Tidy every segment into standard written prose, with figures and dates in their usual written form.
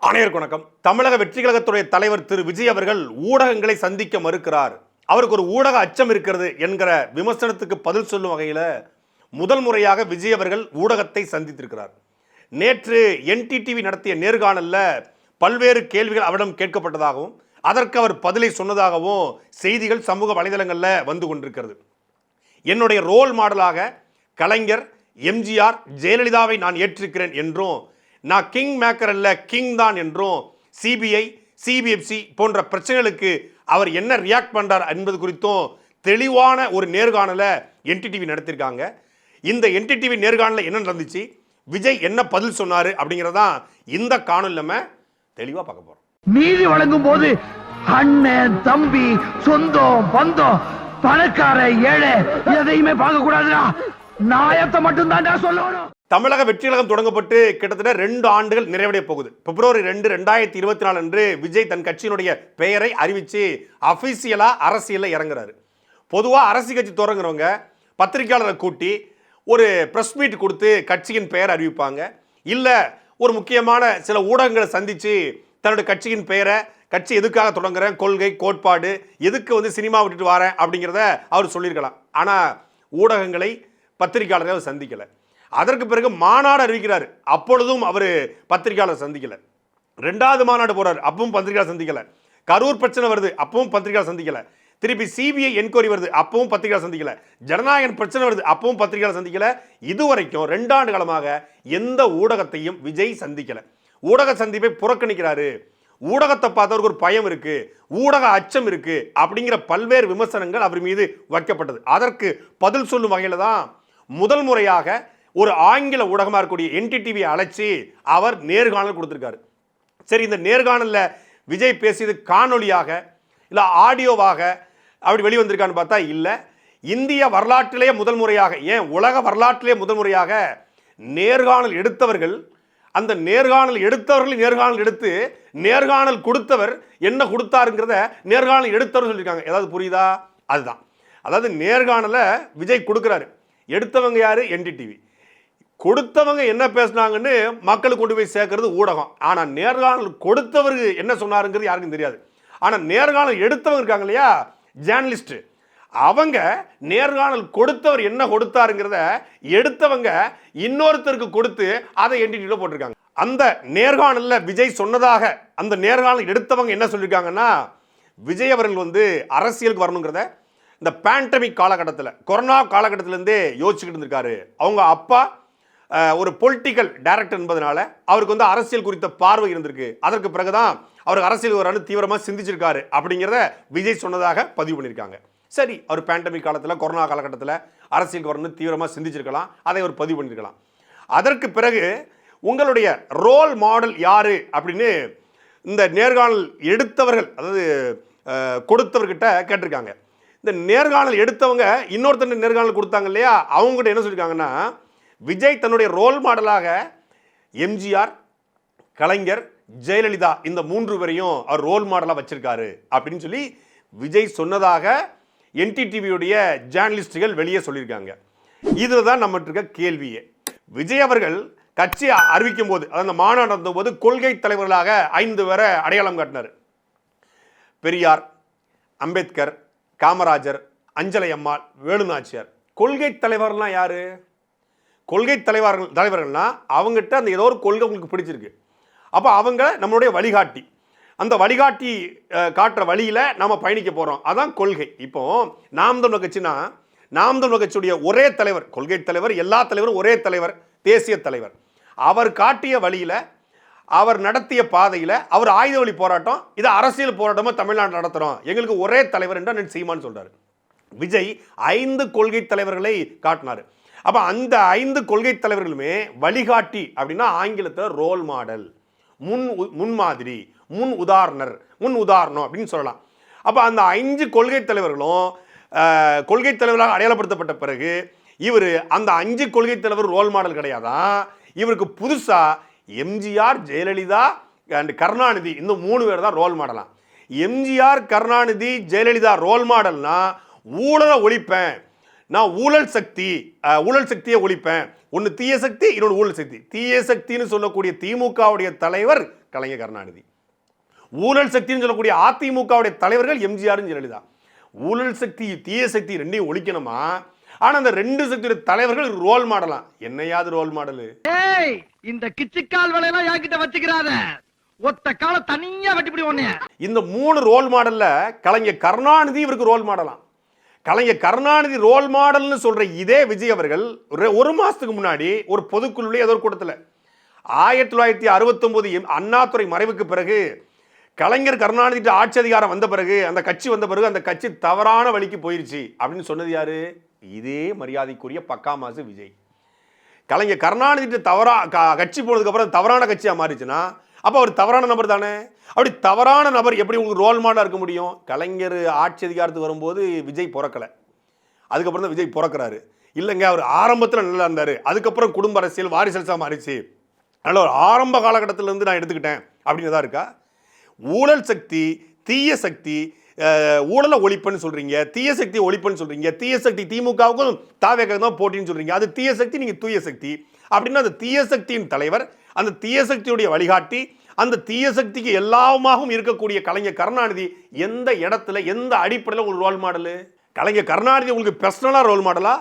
அனைவருக்கும் வணக்கம். தமிழக வெற்றி கழகத்துடைய தலைவர் திரு விஜய் அவர்கள் ஊடகங்களை சந்திக்க மறுக்கிறார். அவருக்கு ஒரு ஊடக அச்சம் இருக்கிறது என்கிற விமர்சனத்துக்கு பதில் சொல்லும் வகையில் முதல் முறையாக விஜய் அவர்கள் ஊடகத்தை சந்தித்திருக்கிறார். நேற்று NTTV நடத்திய நேர்காணலில் பல்வேறு கேள்விகள் அவரிடம் கேட்கப்பட்டதாகவும் அதற்கு அவர் பதிலை சொன்னதாகவும் செய்திகள் சமூக வலைதளங்களில் வந்து கொண்டிருக்கிறது. என்னுடைய ரோல் மாடலாக கலைஞர், எம்ஜிஆர், ஜெயலலிதாவை நான் ஏற்றிருக்கிறேன் என்றும், நான் கிங் மேக்கர் அல்ல கிங் தான் என்றும், சிபிஐ, CBFC போன்ற பிரச்சனைகளுக்கு அவர் என்ன ரியாக்ட் பண்றார் என்பது குறித்தும் தெளிவான ஒரு நேர்காணலை NTTV நடத்திருக்காங்க. இந்த NTTV நேர்காணலில் என்ன நடந்துச்சு, விஜய் என்ன பதில் சொன்னாரு அப்படிங்கிறதான் இந்த காணொலியில் நம்ம தெளிவாக பார்க்க போறோம். நீதி வழங்கும் போது அண்ணன், தம்பி, சொந்தம், பந்தம், பணக்கார, ஏழை எதையுமே பார்க்க கூடாதுடா. நாயத்தை மட்டும் தான் சொல்லணும். தமிழக வெற்றி கழகம் தொடங்கப்பட்டு கிட்டத்தட்ட 2 ஆண்டுகள் நிறைவடைய போகுது. பிப்ரவரி 2, 2024 அன்று விஜய் தன் கட்சியினுடைய பெயரை அறிவித்து அபிஷியலா அரசியலில் இறங்குறாரு. பொதுவாக அரசியல் கட்சி தொடங்குறவங்க பத்திரிகையாளரை கூட்டி ஒரு ப்ரெஸ் மீட் கொடுத்து கட்சியின் பெயர் அறிவிப்பாங்க. இல்லை ஒரு முக்கியமான சில ஊடகங்களை சந்தித்து தன்னுடைய கட்சியின் பெயரை, கட்சி எதுக்காக தொடங்குறேன், கொள்கை, கோட்பாடு, எதுக்கு சினிமா விட்டுட்டு வரேன் அப்படிங்கிறத அவர் சொல்லியிருக்கலாம். ஆனால் ஊடகங்களை, பத்திரிகையாளரை அவர் சந்திக்கலை. அதற்கு பிறகு மாநாடு அறிவிக்கிறார். அப்பொழுதும் அவர் பத்திரிகையாளர் சந்திக்கல. 2வது மாநாடு போறார், அப்பவும் பத்திரிகையாளர் சந்திக்கல. கரூர் பிரச்சனை வருது, அப்பவும் பத்திரிகையாளர் சந்திக்கல. திருப்பி CBI என்கொயரி வருது, அப்பவும் பத்திரிகையாளர் சந்திக்கல. ஜனநாயகன் பிரச்சனை வருது, அப்பவும் பத்திரிகையாளர் சந்திக்கல. இதுவரைக்கும் 2 ஆண்டு காலமாக எந்த ஊடகத்தையும் விஜய் சந்திக்கல. ஊடக சந்திப்பை புறக்கணிக்கிறாரு. ஊடகத்தை பார்த்தவருக்கு ஒரு பயம் இருக்கு, ஊடக அச்சம் இருக்கு அப்படிங்கிற பல்வேறு விமர்சனங்கள் அவர் மீது வைக்கப்பட்டது. அதற்கு பதில் சொல்லும் வகையில் தான் முதல் முறையாக ஒரு ஆங்கில ஊடகமாக இருக்கக்கூடிய NTTV அழைச்சி அவர் நேர்காணல் கொடுத்திருக்காரு. சரி, இந்த நேர்காணலில் விஜய் பேசியது காணொலியாக இல்லை ஆடியோவாக அப்படி வெளிவந்திருக்கான்னு பார்த்தா இல்லை. இந்திய வரலாற்றிலேயே முதல் முறையாக, ஏன் உலக வரலாற்றிலே முதல் முறையாக நேர்காணல் எடுத்தவர்கள், அந்த நேர்காணல் எடுத்து நேர்காணல் கொடுத்தவர் என்ன கொடுத்தாருங்கிறத நேர்காணல் எடுத்தவர் சொல்லியிருக்காங்க. ஏதாவது புரியுதா? அதுதான். அதாவது நேர்காணலை விஜய் கொடுக்குறாரு. எடுத்தவங்க யாரு? NTTV. கொடுத்தவங்க என்ன பேசினாங்கன்னு மக்களுக்கு கொண்டு போய் சேர்க்கறது ஊடகம். ஆனால் நேர்காணல் கொடுத்தவருக்கு என்ன சொன்னாருங்கிறது யாருக்கும் தெரியாது. ஆனால் நேர்காணல் எடுத்தவங்க இருக்காங்க இல்லையா, ஜேர்னலிஸ்ட், அவங்க நேர்காணல் கொடுத்தவர் என்ன கொடுத்தாருங்கிறத எடுத்தவங்க இன்னொருத்தருக்கு கொடுத்து அதை NTTV போட்டிருக்காங்க. அந்த நேர்காணலில் விஜய் சொன்னதாக அந்த நேர்காணல் எடுத்தவங்க என்ன சொல்லியிருக்காங்கன்னா, விஜய் அவர்கள் அரசியலுக்கு வரணுங்கிறத இந்த பேண்டமிக் காலகட்டத்தில், கொரோனா காலகட்டத்திலேருந்தே யோசிச்சுக்கிட்டு இருந்திருக்காரு. அவங்க அப்பா ஒரு பொலிட்டிக்கல் டைரக்டர் என்பதனால அவருக்கு அரசியல் குறித்த பார்வை இருந்திருக்கு. அதற்கு பிறகுதான் அவர் அரசியல் வரான்னு தீவிரமாக சிந்திச்சிருக்காரு அப்படிங்கிறத விஜய் சொன்னதாக பதிவு பண்ணியிருக்காங்க. சரி, அவர் பேண்டமிக் காலத்தில், கொரோனா காலகட்டத்தில் அரசியலுக்கு வரணும்னு தீவிரமாக சிந்திச்சிருக்கலாம், அதை அவர் பதிவு பண்ணியிருக்கலாம். அதற்கு பிறகு உங்களுடைய ரோல் மாடல் யாரு அப்படின்னு இந்த நேர்காணல் எடுத்தவர்கள், அதாவது கொடுத்தவர்கிட்ட கேட்டிருக்காங்க. இந்த நேர்காணல் எடுத்தவங்க இன்னொருத்தர் நேர்காணல் கொடுத்தாங்க இல்லையா, அவங்ககிட்ட என்ன சொல்லியிருக்காங்கன்னா, விஜய் தன்னுடைய ரோல் மாடலாக எம்ஜிஆர், கலைஞர், ஜெயலலிதா இந்த 3 பேரையும் அவர் ரோல் மாடலாக வச்சிருக்காரு அப்படின்னு சொல்லி விஜய் சொன்னதாக NTTVயுடைய ஜேர்னலிஸ்டுகள் வெளியே சொல்லியிருக்காங்க. இதில் தான் நம்மகிட்ட இருக்க கேள்வியே. விஜய் அவர்கள் கட்சி அறிவிக்கும் போது, அந்த மாநாடு நடந்த போது கொள்கை தலைவர்களாக 5 பேரை அடையாளம் காட்டினார். பெரியார், அம்பேத்கர், காமராஜர், அஞ்சலை அம்மாள், வேலுநாச்சியார். கொள்கை தலைவர்லாம் யாரு? கொள்கை தலைவர்கள்னா அவங்ககிட்ட அந்த ஏதோ ஒரு கொள்கை உங்களுக்கு பிடிச்சிருக்கு, அப்போ அவங்க நம்மளுடைய வழிகாட்டி, அந்த வழிகாட்டி காட்டுற வழியில் நாம் பயணிக்க போகிறோம், அதான் கொள்கை. இப்போ நாம் தமிழர் கட்சினா, நாம் தமிழர் கட்சியுடைய ஒரே தலைவர், கொள்கை தலைவர், எல்லா தலைவரும் ஒரே தலைவர், தேசிய தலைவர். அவர் காட்டிய வழியில், அவர் நடத்திய பாதையில், அவர் ஆயுத வழி போராட்டம், இதை அரசியல் போராட்டமாக தமிழ்நாடு நடத்துகிறோம், எங்களுக்கு ஒரே தலைவர் என்று சீமான் சொல்கிறார். விஜய் 5 கொள்கை தலைவர்களை காட்டினார். அப்போ அந்த 5 கொள்கை தலைவர்களுமே வழிகாட்டி அப்படின்னா ஆங்கிலத்தில் ரோல் மாடல், முன்மாதிரி, முன் உதாரணம் அப்படின்னு சொல்லலாம். அப்போ அந்த 5 கொள்கை தலைவர்களும் கொள்கை தலைவர்களாக அடையாளப்படுத்தப்பட்ட பிறகு இவர் அந்த 5 கொள்கை தலைவர் ரோல் மாடல் கிடையாதான். இவருக்கு புதுசாக எம்ஜிஆர், ஜெயலலிதா அண்ட் கருணாநிதி இந்த 3 பேர் தான் ரோல் மாடலாம். எம்ஜிஆர், கருணாநிதி, ஜெயலலிதா ரோல் மாடல்னா ஊழலை ஒழிப்பேன், நான் ஊழல் சக்தியை ஒழிப்பேன், ஒன்னு தீய சக்தி, இன்னொன்று ஊழல் சக்தி. தீய சக்தின்னு சொல்லக்கூடிய திமுகவுடைய தலைவர் கலைஞர் கருணாநிதி, ஊழல் சக்தின்னு சொல்லக்கூடிய அதிமுகவுடைய தலைவர்கள் எம்ஜிஆர் ஜெயலலிதா. ஊழல் சக்தி தீய சக்தி ரெண்டையும் ஒழிக்கணுமா? ஆனா அந்த ரெண்டு சக்தியோட தலைவர்கள் ரோல் மாடலாம். என்னையாவது ரோல் மாடல்? இந்த கிச்சிக்கால் வேலையெல்லாம் என்கிட்ட வச்சுக்கிறாத, ஒத்த கால தனியா வெட்டிப்பிடி ஒண்ணு. இந்த 3 ரோல் மாடல்ல கலைஞர் கருணாநிதி இவருக்கு ரோல் மாடலாம். கலைஞர் கருணாநிதி ரோல் மாடல்னு சொல்ற இதே விஜய் அவர்கள் ஒரு மாசத்துக்கு முன்னாடி ஒரு பொதுக்குழுல ஏதோ ஒரு கூட்டத்தில் 1969 அண்ணாதுரை மறைவுக்கு பிறகு கலைஞர் கருணாநிதி ஆட்சி அதிகாரம் வந்த பிறகு அந்த கட்சி தவறான வழிக்கு போயிருச்சு அப்படின்னு சொன்னது யாரு? இதே மரியாதைக்குரிய பக்காமாசு விஜய். கலைஞர் கருணாநிதி கட்சி போனதுக்கு அப்புறம் தவறான கட்சியா மாறிச்சுன்னா அப்ப அவர் தவறான நபர் தானே. அப்படி தவறான நபர் எப்படி உங்களுக்கு ரோல் மாடலா இருக்க முடியும்? கலைஞர் ஆட்சி அதிகாரத்துக்கு வரும்போது விஜய் பிறக்கல, அதுக்கப்புறம் தான் விஜய் பிறக்கிறாரு. இல்லைங்க, அவர் ஆரம்பத்தில் நல்லா இருந்தாரு, அதுக்கப்புறம் குடும்ப அரசியல் வாரிசல்சா மாறிச்சு, அதனால ஒரு ஆரம்ப காலகட்டத்திலிருந்து நான் எடுத்துக்கிட்டேன் அப்படின்னு தான் இருக்கா? ஊழல் சக்தி, தீய சக்தி, ஊழலை ஒழிப்புன்னு சொல்றீங்க, தீய சக்தி ஒழிப்புன்னு சொல்றீங்க, தீய சக்தி திமுகவுக்கும் தாவேக்காவுக்கும் தான் போட்டின்னு சொல்றீங்க. அது தீய சக்தி, நீங்க தூய சக்தி அப்படின்னா அந்த தீய சக்தியின் தலைவர், அந்த தீய சக்தியுடைய வழிகாட்டி, அந்த தீய சக்திக்கு எல்லாமாகவும் இருக்கக்கூடிய கலைஞர் கருணாநிதி எந்த இடத்துல எந்த அடிப்படையில் உங்களுக்கு ரோல் மாடல்? கலைஞர் கருணாநிதி உங்களுக்கு பர்சனலா ரோல் மாடலா,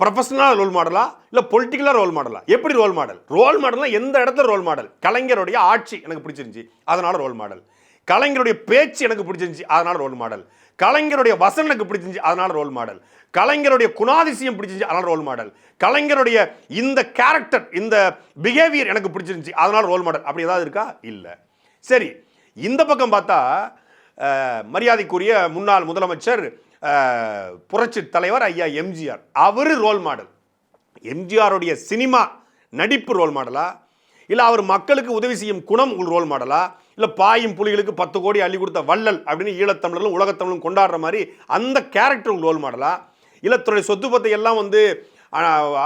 ப்ரொஃபஷனலா ரோல் மாடலா, இல்ல பொலிட்டிக்கலா ரோல் மாடலா? எப்படி ரோல் மாடல்? ரோல் மாடல்னா எந்த இடத்துல ரோல் மாடல்? கலைஞருடைய ஆட்சி எனக்கு பிடிச்சிருந்துச்சு அதனால ரோல் மாடல், கலைஞருடைய பேச்சு எனக்கு பிடிச்சிருந்துச்சு அதனால ரோல் மாடல், கலைஞருடைய வசனம் எனக்கு பிடிச்சிருந்துச்சு அதனால ரோல் மாடல், கலைஞருடைய குணாதிசயம் பிடிச்சிருந்துச்சு அதனால ரோல் மாடல், கலைஞருடைய இந்த கேரக்டர் இந்த பிஹேவியர் எனக்கு பிடிச்சிருந்துச்சு அதனால ரோல் மாடல். அப்படி ஏதாவது இருக்கா? இல்ல. சரி, இந்த பக்கம் பார்த்தா மரியாதைக்குரிய முன்னாள் முதலமைச்சர் புரட்சி தலைவர் ஐயா எம்ஜிஆர், அவரு ரோல் மாடல். எம்ஜிஆருடைய சினிமா நடிப்பு ரோல் மாடலா, இல்ல அவர் மக்களுக்கு உதவி செய்யும் குணம் ரோல் மாடலா, இல்ல பாயும் புலிகளுக்கு 10 கோடி அள்ளி கொடுத்த வள்ளல் அப்படின்னு ஈழத்தமிழர்களும் உலகத்தமிழும் கொண்டாடுற மாதிரி அந்த கேரக்டர் ரோல் மாடலா, இல்ல தன்னுடைய சொத்து பத்தை எல்லாம்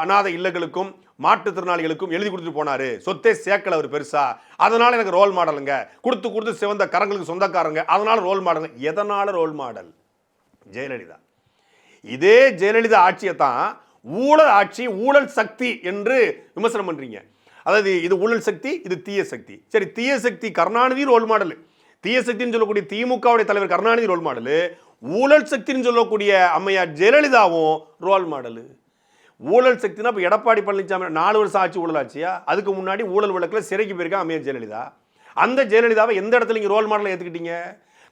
அநாத இல்லங்களுக்கும் மாற்றுத்திறனாளிகளுக்கும் எழுதி கொடுத்துட்டு போனாரு, சொத்தே சேர்க்கல அவர் பெருசா, அதனால எனக்கு ரோல் மாடலுங்க, கொடுத்து சிவந்த கரங்களுக்கு சொந்தக்காரங்க, அதனால ரோல் மாடல். எதனால ரோல் மாடல்? ஜெயலலிதா. இதே ஜெயலலிதா ஆட்சியை தான் ஊழல் ஆட்சி, ஊழல் சக்தி என்று விமர்சனம் பண்றீங்க. அதாவது இது ஊழல் சக்தி, இது தீய சக்தி. சரி, தீய சக்தி கருணாநிதி ரோல் மாடல், தீய சக்தின்னு சொல்லக்கூடிய திமுகவுடைய தலைவர் கருணாநிதி ரோல் மாடல், ஊழல் சக்தின்னு சொல்லக்கூடிய அம்மையார் ஜெயலலிதாவும் ரோல் மாடல். ஊழல் சக்தினா இப்போ எடப்பாடி பழனிசாமி 4 வருஷம் ஆட்சி ஊழல் ஆட்சியா? அதுக்கு முன்னாடி ஊழல் வழக்கில் சிறைக்கு போயிருக்கா அம்மையார் ஜெயலலிதா. அந்த ஜெயலலிதாவை எந்த இடத்துல நீங்க ரோல் மாடலை ஏற்றுக்கிட்டீங்க?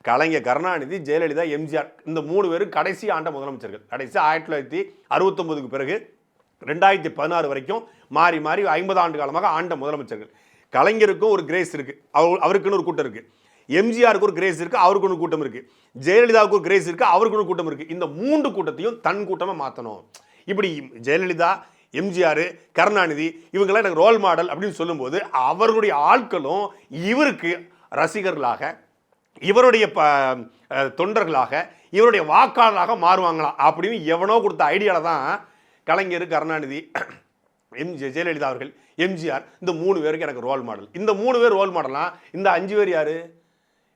கலைஞர் கருணாநிதி, ஜெயலலிதா, எம்ஜிஆர் இந்த 3 பேரும் கடைசி ஆண்ட முதலமைச்சர்கள். கடைசி 1969க்கு பிறகு 2016 வரைக்கும் மாறி 50 ஆண்டு காலமாக ஆண்ட முதலமைச்சர்கள். கலைஞருக்கும் ஒரு கிரேஸ் இருக்கு, அவருக்குன்னு ஒரு கூட்டம் இருக்கு. எம்ஜிஆருக்கு ஒரு கிரேஸ் இருக்கு, அவருக்கு ஒரு கூட்டம் இருக்கு. ஜெயலலிதாவுக்கு ஒரு கிரேஸ் இருக்கு, அவருக்கு ஒரு கூட்டம் இருக்கு. இந்த 3 கூட்டத்தையும் தன் கூட்டமா மாற்றணும். இப்படி ஜெயலலிதா, எம்ஜிஆர், கருணாநிதி இவங்கெல்லாம் எனக்கு ரோல் மாடல் அப்படின்னு சொல்லும்போது அவர்களுடைய ஆட்களும் இவருக்கு ரசிகர்களாக, இவருடைய தொண்டர்களாக, இவருடைய வாக்காளராக மாறுவாங்களாம் அப்படின்னு எவனோ கொடுத்த ஐடியால தான் கலைஞர், கருணாநிதி, ஜெயலலிதா அவர்கள், எம்ஜிஆர் இந்த 3 பேருக்கு எனக்கு ரோல் மாடல். இந்த 3 பேர் ரோல் மாடலாம். இந்த 5 பேர் யாரு?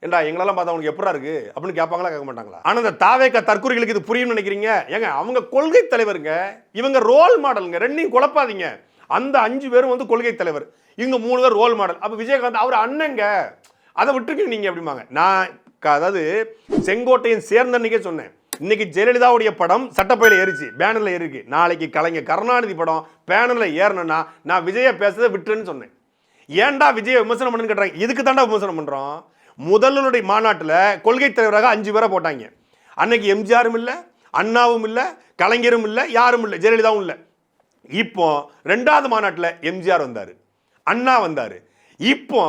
ஏண்டா எங்களெல்லாம் பார்த்தா அவனுக்கு எப்படா இருக்கு அப்படின்னு கேட்பாங்களா, கேட்க மாட்டாங்களா? ஆனால் இந்த தாவேக்க தற்கொலைகளுக்கு இது புரியும்னு நினைக்கிறீங்க? ஏங்க, அவங்க கொள்கை தலைவருங்க, இவங்க ரோல் மாடலுங்க. ரெண்டையும் குழப்பாதீங்க. அந்த 5 பேரும் கொள்கை தலைவர், இவங்க 3 பேர் ரோல் மாடல். அப்போ விஜயகாந்த் அவர் அண்ணங்க, அதை விட்டுருக்கீங்க நீங்க அப்படிம்பாங்க. நான் அதாவது செங்கோட்டையன் சேர்ந்த அன்னைக்கே சொன்னேன், இன்னைக்கு ஜெயலலிதாவுடைய படம் சட்டப்பையில ஏறிச்சு, பேனர்ல ஏறிருக்கு. நாளைக்கு கலைஞர் கருணாநிதி படம் பேனர்ல ஏறணும்னா நான் விஜய பேசுறதை விட்டுருன்னு சொன்னேன். ஏன்டா விஜய விமர்சனம் பண்ணுன்னு கேட்டாங்க. இதுக்கு தாண்டா விமர்சனம் பண்றோம். முதல்வருடைய மாநாட்டில் கொள்கை தலைவராக 5 பேரை போட்டாங்க. அன்னைக்கு எம்ஜிஆரும் இல்லை, அண்ணாவும் இல்லை, கலைஞரும் இல்லை, யாரும் இல்லை, ஜெயலலிதாவும் இல்லை. இப்போ 2வது மாநாட்டில் எம்ஜிஆர் வந்தார், அண்ணா வந்தார், இப்போ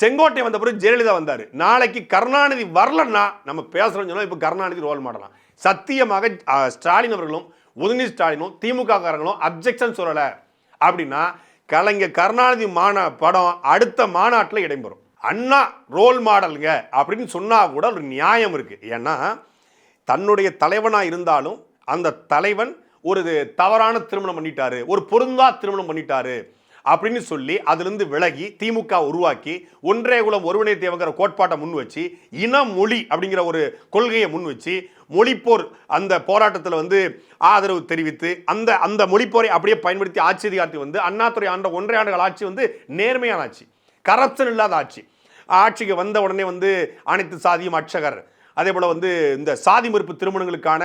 செங்கோட்டை வந்த பிறகு ஜெயலலிதா வந்தார். நாளைக்கு கருணாநிதி வரலன்னா நம்ம பேசுறோம்னு சொன்னா இப்போ கருணாநிதி ரோல் மாடலாம். சத்தியமாக ஸ்டாலின் அவர்களும் உதயநிதி ஸ்டாலினும் திமுக காரங்களும் அப்ஜெக்ஷன் சொல்லலை அப்படின்னா கலைஞர் கருணாநிதி படம் அடுத்த மாநாட்டில் இடம்பெறும். அண்ணா ரோல் மாடலுங்க அப்படின்னு சொன்னா கூட ஒரு நியாயம் இருக்கு. ஏன்னா தன்னுடைய தலைவனா இருந்தாலும் அந்த தலைவன் ஒரு தவறான திருமணம் பண்ணிட்டாரு, ஒரு பொருந்தா திருமணம் பண்ணிட்டாரு, அப்படின்னு சொல்லி அதிலிருந்து விலகி திமுக உருவாக்கி ஒன்றே குலம் ஒருவனே தேவங்கிற கோட்பாட்டை முன் வச்சு இன மொழி அப்படிங்கிற ஒரு கொள்கையை முன் வச்சு மொழிப்போர் அந்த போராட்டத்தில் ஆதரவு தெரிவித்து அந்த அந்த மொழிப்போரை அப்படியே பயன்படுத்தி ஆட்சி அதிகாரத்தை அண்ணாதுரை ஆண்ட ஒன்றரை ஆண்டுகள் ஆட்சி நேர்மையான ஆட்சி, கரப்ஷன் இல்லாத ஆட்சி. ஆட்சிக்கு வந்த உடனே அனைத்து சாதியும் அர்ச்சகர், அதே போல இந்த சாதி மறுப்பு திருமணங்களுக்கான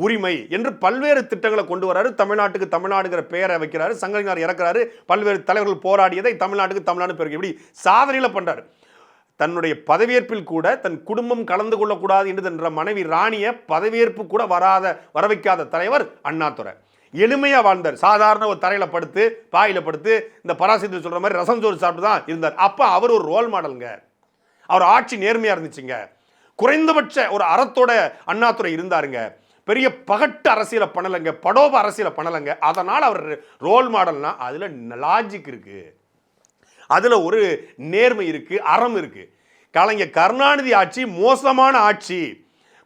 உரிமை என்று பல்வேறு திட்டங்களை கொண்டு வராரு. தமிழ்நாட்டுக்கு தமிழ்நாடுங்கிற பெயரை வைக்கிறாரு. சங்கரினார் இறக்குறாரு. பல்வேறு தலைவர்கள் போராடியதை தமிழ்நாட்டுக்கு தமிழ்நாடு பேருக்கு இப்படி சாதனையில பண்றாரு. தன்னுடைய பதவியேற்பில் கூட தன் குடும்பம் கலந்து கொள்ளக்கூடாது என்று தன்ற மனைவி ராணிய பதவியேற்பு கூட வர வைக்காத தலைவர் அண்ணாதுரை. எளிமையா வாழ்ந்தார். சாதாரண ஒரு தரையில படுத்து பாயில படுத்து இந்த பராசக்தி சொல்ற மாதிரி ரசம் சோறு சாப்பிட்டு தான் இருந்தார். அப்ப அவர் ஒரு ரோல் மாடலுங்க. அவர் ஆட்சி நேர்மையா இருந்துச்சுங்க. குறைந்தபட்ச ஒரு அறத்தோட அண்ணாதுரை இருந்தாருங்க. பெரிய பகட்டு அரசியலை பண்ணலைங்க, படோப அரசியலை பண்ணலைங்க. அதனால் அவர் ரோல் மாடல்னா அதுல லாஜிக் இருக்கு, அதுல ஒரு நேர்மை இருக்கு, அறம் இருக்கு. கலைஞர் கருணாநிதி ஆட்சி மோசமான ஆட்சி,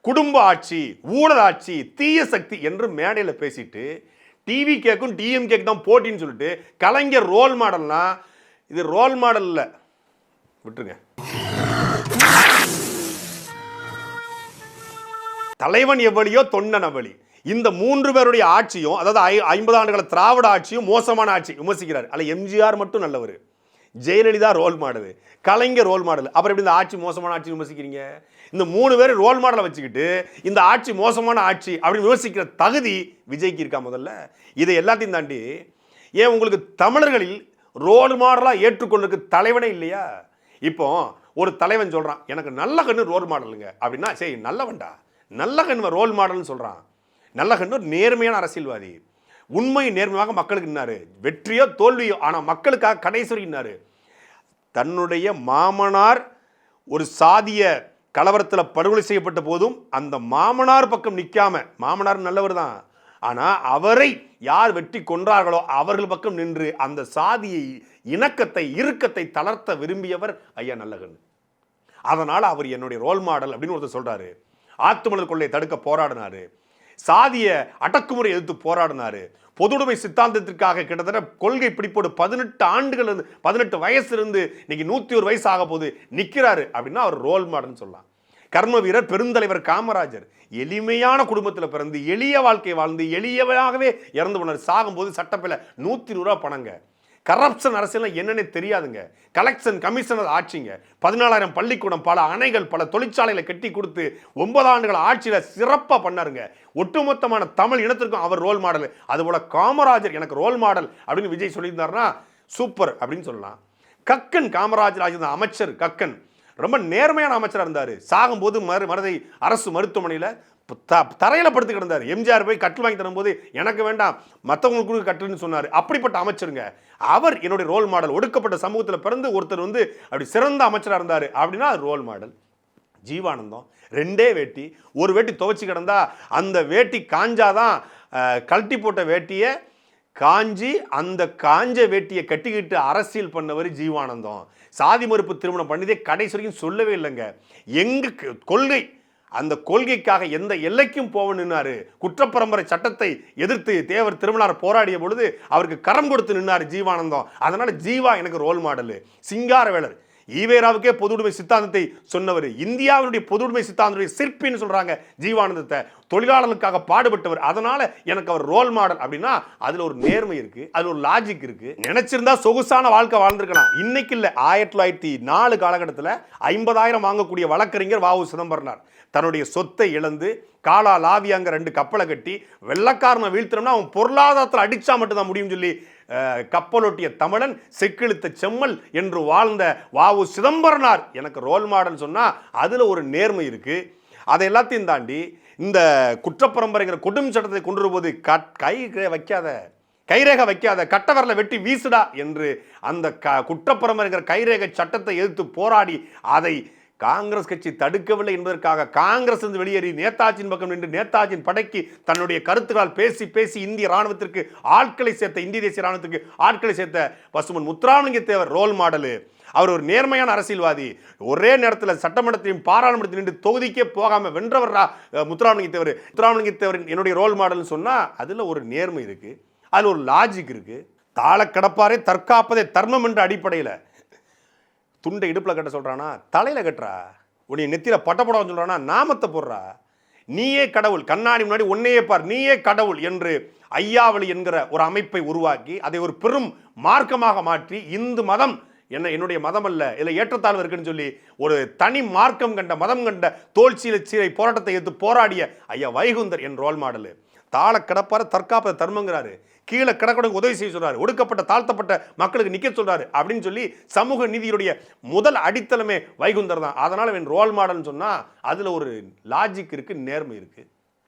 குடும்ப ஆட்சி, ஊழல் ஆட்சி, தீய சக்தி என்று மேடையில் பேசிட்டு டிவி கேக்கும் டிஎம் கேக்கு தான் போட்டின்னு சொல்லிட்டு கலைஞர் ரோல் மாடல்னா இது ரோல் மாடல் இல்ல, விட்டுருங்க. தலைவன் எவ்வளியோ தொண்டன் அவளி. இந்த 3 பேருடைய ஆட்சியும், அதாவது 50 ஆண்டுகள திராவிட ஆட்சியும் மோசமான ஆட்சி விமர்சிக்கிறார். அல்ல எம்ஜிஆர் மட்டும் நல்லவர், ஜெயலலிதா ரோல் மாடல், கலைஞர் ரோல் மாடல். அப்புறம் எப்படி இந்த ஆட்சி மோசமான ஆட்சி விமர்சிக்கிறீங்க? இந்த 3 பேர் ரோல் மாடலை வச்சுக்கிட்டு இந்த ஆட்சி மோசமான ஆட்சி அப்படின்னு விமர்சிக்கிற தகுதி விஜய்க்கு இருக்கா? முதல்ல இதை எல்லாத்தையும் தாண்டி ஏன் உங்களுக்கு தமிழர்களில் ரோல் மாடலா ஏற்றுக்கொள்ளுக்கு தலைவனே இல்லையா? இப்போ ஒரு தலைவன் சொல்றான் எனக்கு நல்ல கண்ணு ரோல் மாடலுங்க அப்படின்னா, சரி நல்லவன்டா, நல்ல கண்ணு ரோல் மாடல்னு சொல்றான். நல்ல கண்ணு நேர்மையான அரசியல்வாதி, உண்மை நேர்மையாக மக்களுக்கு நின்னாரு. வெற்றியோ தோல்வியோ ஆனா மக்களுக்காக கடைசி வரைக்கும் நின்னாரு. தன்னுடைய மாமனார் ஒரு சாதிய கலவரத்தில் படுகொலை செய்யப்பட்ட போதும் அந்த மாமனார் பக்கம் நிற்காம, மாமனார் நல்லவர் தான், ஆனா அவரை யார் வெட்டி கொன்றார்களோ அவர்கள் பக்கம் நின்று அந்த சாதியை, இணக்கத்தை, இறுக்கத்தை தளர்த்த விரும்பியவர் ஐயா நல்லகண்ணு. அதனால அவர் என்னுடைய ரோல் மாடல் அப்படின்னு ஒருத்தர் சொல்றாரு. ஆத்துமணல் கொள்ளையை தடுக்க போராடினாரு, சாதிய அடக்குமுறை எதிர்த்து போராடினாரு, பொதுவுடைமை சித்தாந்தத்திற்காக கிட்டத்தட்ட கொள்கை பிடிப்போடு 18 ஆண்டுகள் 18 வயசு இருந்து இன்னைக்கு 101 வயசு ஆக போது நிற்கிறாரு அப்படின்னா அவர் ரோல் மாடல்னு சொல்லலாம். கர்ம வீரர் பெருந்தலைவர் காமராஜர் எளிமையான குடும்பத்தில் பிறந்து எளிய வாழ்க்கை வாழ்ந்து எளியவாகவே இறந்து போனார். சாகும்போது சட்டப்பையில் 120 ரூபா பணங்க. கரப்ஷன் அரசியல் என்னன்னே தெரியாதுங்க. Collection commissioner ஆட்சிங்க. 14,000 பள்ளிக்கூடம், பல அணைகள், பல தொழிற்சாலைகளை கட்டி கொடுத்து 9 ஆண்டுகள் ஆட்சியில் சிறப்பாக பண்ணாருங்க. ஒட்டுமொத்தமான தமிழ் இனத்திற்கும் அவர் ரோல் மாடல். அதுபோல காமராஜர் எனக்கு ரோல் மாடல் அப்படின்னு விஜய் சொல்லியிருந்தாருன்னா சூப்பர் அப்படின்னு சொல்லலாம். கக்கன், காமராஜர் ஆகிய அமைச்சர் கக்கன் ரொம்ப நேர்மையான அமைச்சராக இருந்தார். சாகும்போது மருதை அரசு மருத்துவமனையில் தரையில் படுத்து கிடந்தார். எம்ஜிஆர் போய் கட்டில் வாங்கி தரும்போது எனக்கு வேண்டாம் மற்றவங்களுக்கு கட்டுன்னு சொன்னார். அப்படிப்பட்ட அமைச்சருங்க அவர். என்னுடைய ரோல் மாடல். ஒடுக்கப்பட்ட சமூகத்தில் பிறந்து ஒருத்தர் அப்படி சிறந்த அமைச்சராக இருந்தார் அப்படின்னா அது ரோல் மாடல். ஜீவானந்தம் 2 வேட்டி, ஒரு வேட்டி துவைச்சி கிடந்தா அந்த வேட்டி காஞ்சாதான் கழட்டி போட்ட வேட்டியை காஞ்சி அந்த காஞ்ச வேட்டியை கட்டிக்கிட்டு அரசியல் பண்ணவர் ஜீவானந்தம். சாதி மறுப்பு திருமணம் பண்ணதே கடைசி வரைக்கும் சொல்லவே இல்லைங்க. எங்க கொள்கை, அந்த கொள்கைக்காக எந்த எல்லைக்கும் போவனாரு. குற்றப்பரம்பரை சட்டத்தை எதிர்த்து தேவர் திருமணார் போராடிய பொழுது அவருக்கு கரம் கொடுத்து நின்னாரு ஜீவானந்தம். அதனால ஜீவா எனக்கு ரோல் மாடல். சிங்காரவேலர் ஈவேராவுக்கே பொதுவுடைமை சித்தாந்தத்தை சொன்னவர். இந்தியாவினுடைய பொதுவுடைமை சித்தாந்தத்துடைய சிற்பின்னு சொல்றாங்க ஜீவானந்தத்தை. தொழிலாளர்களுக்காக பாடுபட்டவர். அதனால எனக்கு அவர் ரோல் மாடல் அப்படின்னா அதுல ஒரு நேர்மை இருக்கு, அதுல ஒரு லாஜிக் இருக்கு. நினைச்சிருந்தா சொகுசான வாழ்க்கை வாழ்ந்திருக்கலாம். இன்னைக்கு இல்ல, 1904 காலகட்டத்தில் 50,000 வாங்கக்கூடிய வழக்கறிஞர் வ.உ. சிதம்பரனார் தன்னுடைய சொத்தை இழந்து காலா லாவியாங்க 2 கப்பலை கட்டி வெள்ளக்காரனை வீழ்த்தணும்னா அவன் பொருளாதாரத்தில் அடிச்சா மட்டும்தான் முடியும் சொல்லி கப்பலொட்டிய தமிழன், செக்கிழுத்த செம்மல் என்று வாழ்ந்த வ.உ. சிதம்பரனார் எனக்கு ரோல் மாடல் சொன்னா அதுல ஒரு நேர்மை இருக்கு. அதை எல்லாத்தையும் தாண்டி இந்த குற்றப்பரம்பரைங்கிற கொடும் சட்டத்தை கொண்டு போது கைரேகை வைக்காத கட்டவரலை வெட்டி வீசுடா என்று அந்த குற்றப்பரம்பரைங்கிற கைரேகை சட்டத்தை எதிர்த்து போராடி அதை காங்கிரஸ் கட்சி தடுக்கவில்லை என்பதற்காக காங்கிரஸ் வெளியேறி நேதாஜியின் பக்கம் நின்று நேதாஜியின் படைக்கு தன்னுடைய கருத்துக்களால் பேசி பேசி இந்திய ராணுவத்திற்கு ஆட்களை சேர்த்த, இந்திய தேசிய ராணுவத்திற்கு ஆட்களை சேர்த்த பசுமன் முத்துராமலிங்க தேவர் ரோல் மாடல். அவர் ஒரு நேர்மையான அரசியல்வாதி. ஒரே நேரத்தில் சட்டமன்றத்தையும் பாராளுமன்றத்தில் நின்று தொகுதிக்கே போகாம வென்றவர் முத்துராமலிங்க தேவர். முத்துராமலிங்க தேவரின் என்னுடைய ரோல் மாடல்னு சொன்னா அதுல ஒரு நேர்மை இருக்கு, அதுல ஒரு லாஜிக் இருக்கு. தாழ கிடப்பாரை தற்காப்பதை தர்மம் என்ற அடிப்படையில் துண்டை இடுப்புல கட்ட சொல்றானா, தலையில கட்டுறா. உன்னை நெத்தியில பட்டப்படம் சொல்றானா, நாமத்தை போடுறா. நீயே கடவுள், கண்ணாடி முன்னாடி உன்னையே பார், நீயே கடவுள் என்று ஐயாவளி என்கிற ஒரு அமைப்பை உருவாக்கி அதை ஒரு பெரும் மார்க்கமாக மாற்றி இந்து மதம் என்னுடைய மதம் அல்ல, இதில் ஏற்றத்தாழ்வு இருக்குன்னு சொல்லி ஒரு தனி மார்க்கம் கண்ட மதம் கண்ட சீரை போராட்டத்தை எடுத்து போராடிய ஐயா வைகுந்தர் என் ரோல் மாடலு. தாழ கிடப்பார தற்காப்ப தர்மங்கிறாரு, கீழே கிடக்கூட உதவி செய்ய சொல்றாரு, ஒடுக்கப்பட்ட தாழ்த்தப்பட்ட மக்களுக்கு நிக்க சொல்றாரு அப்படின்னு சொல்லி சமூக நீதியுடைய முதல் அடித்தளமே வைகுந்தர் தான். அதனால என் ரோல் மாடல்னு சொன்னா அதுல ஒரு லாஜிக் இருக்கு, நேர்மை இருக்கு.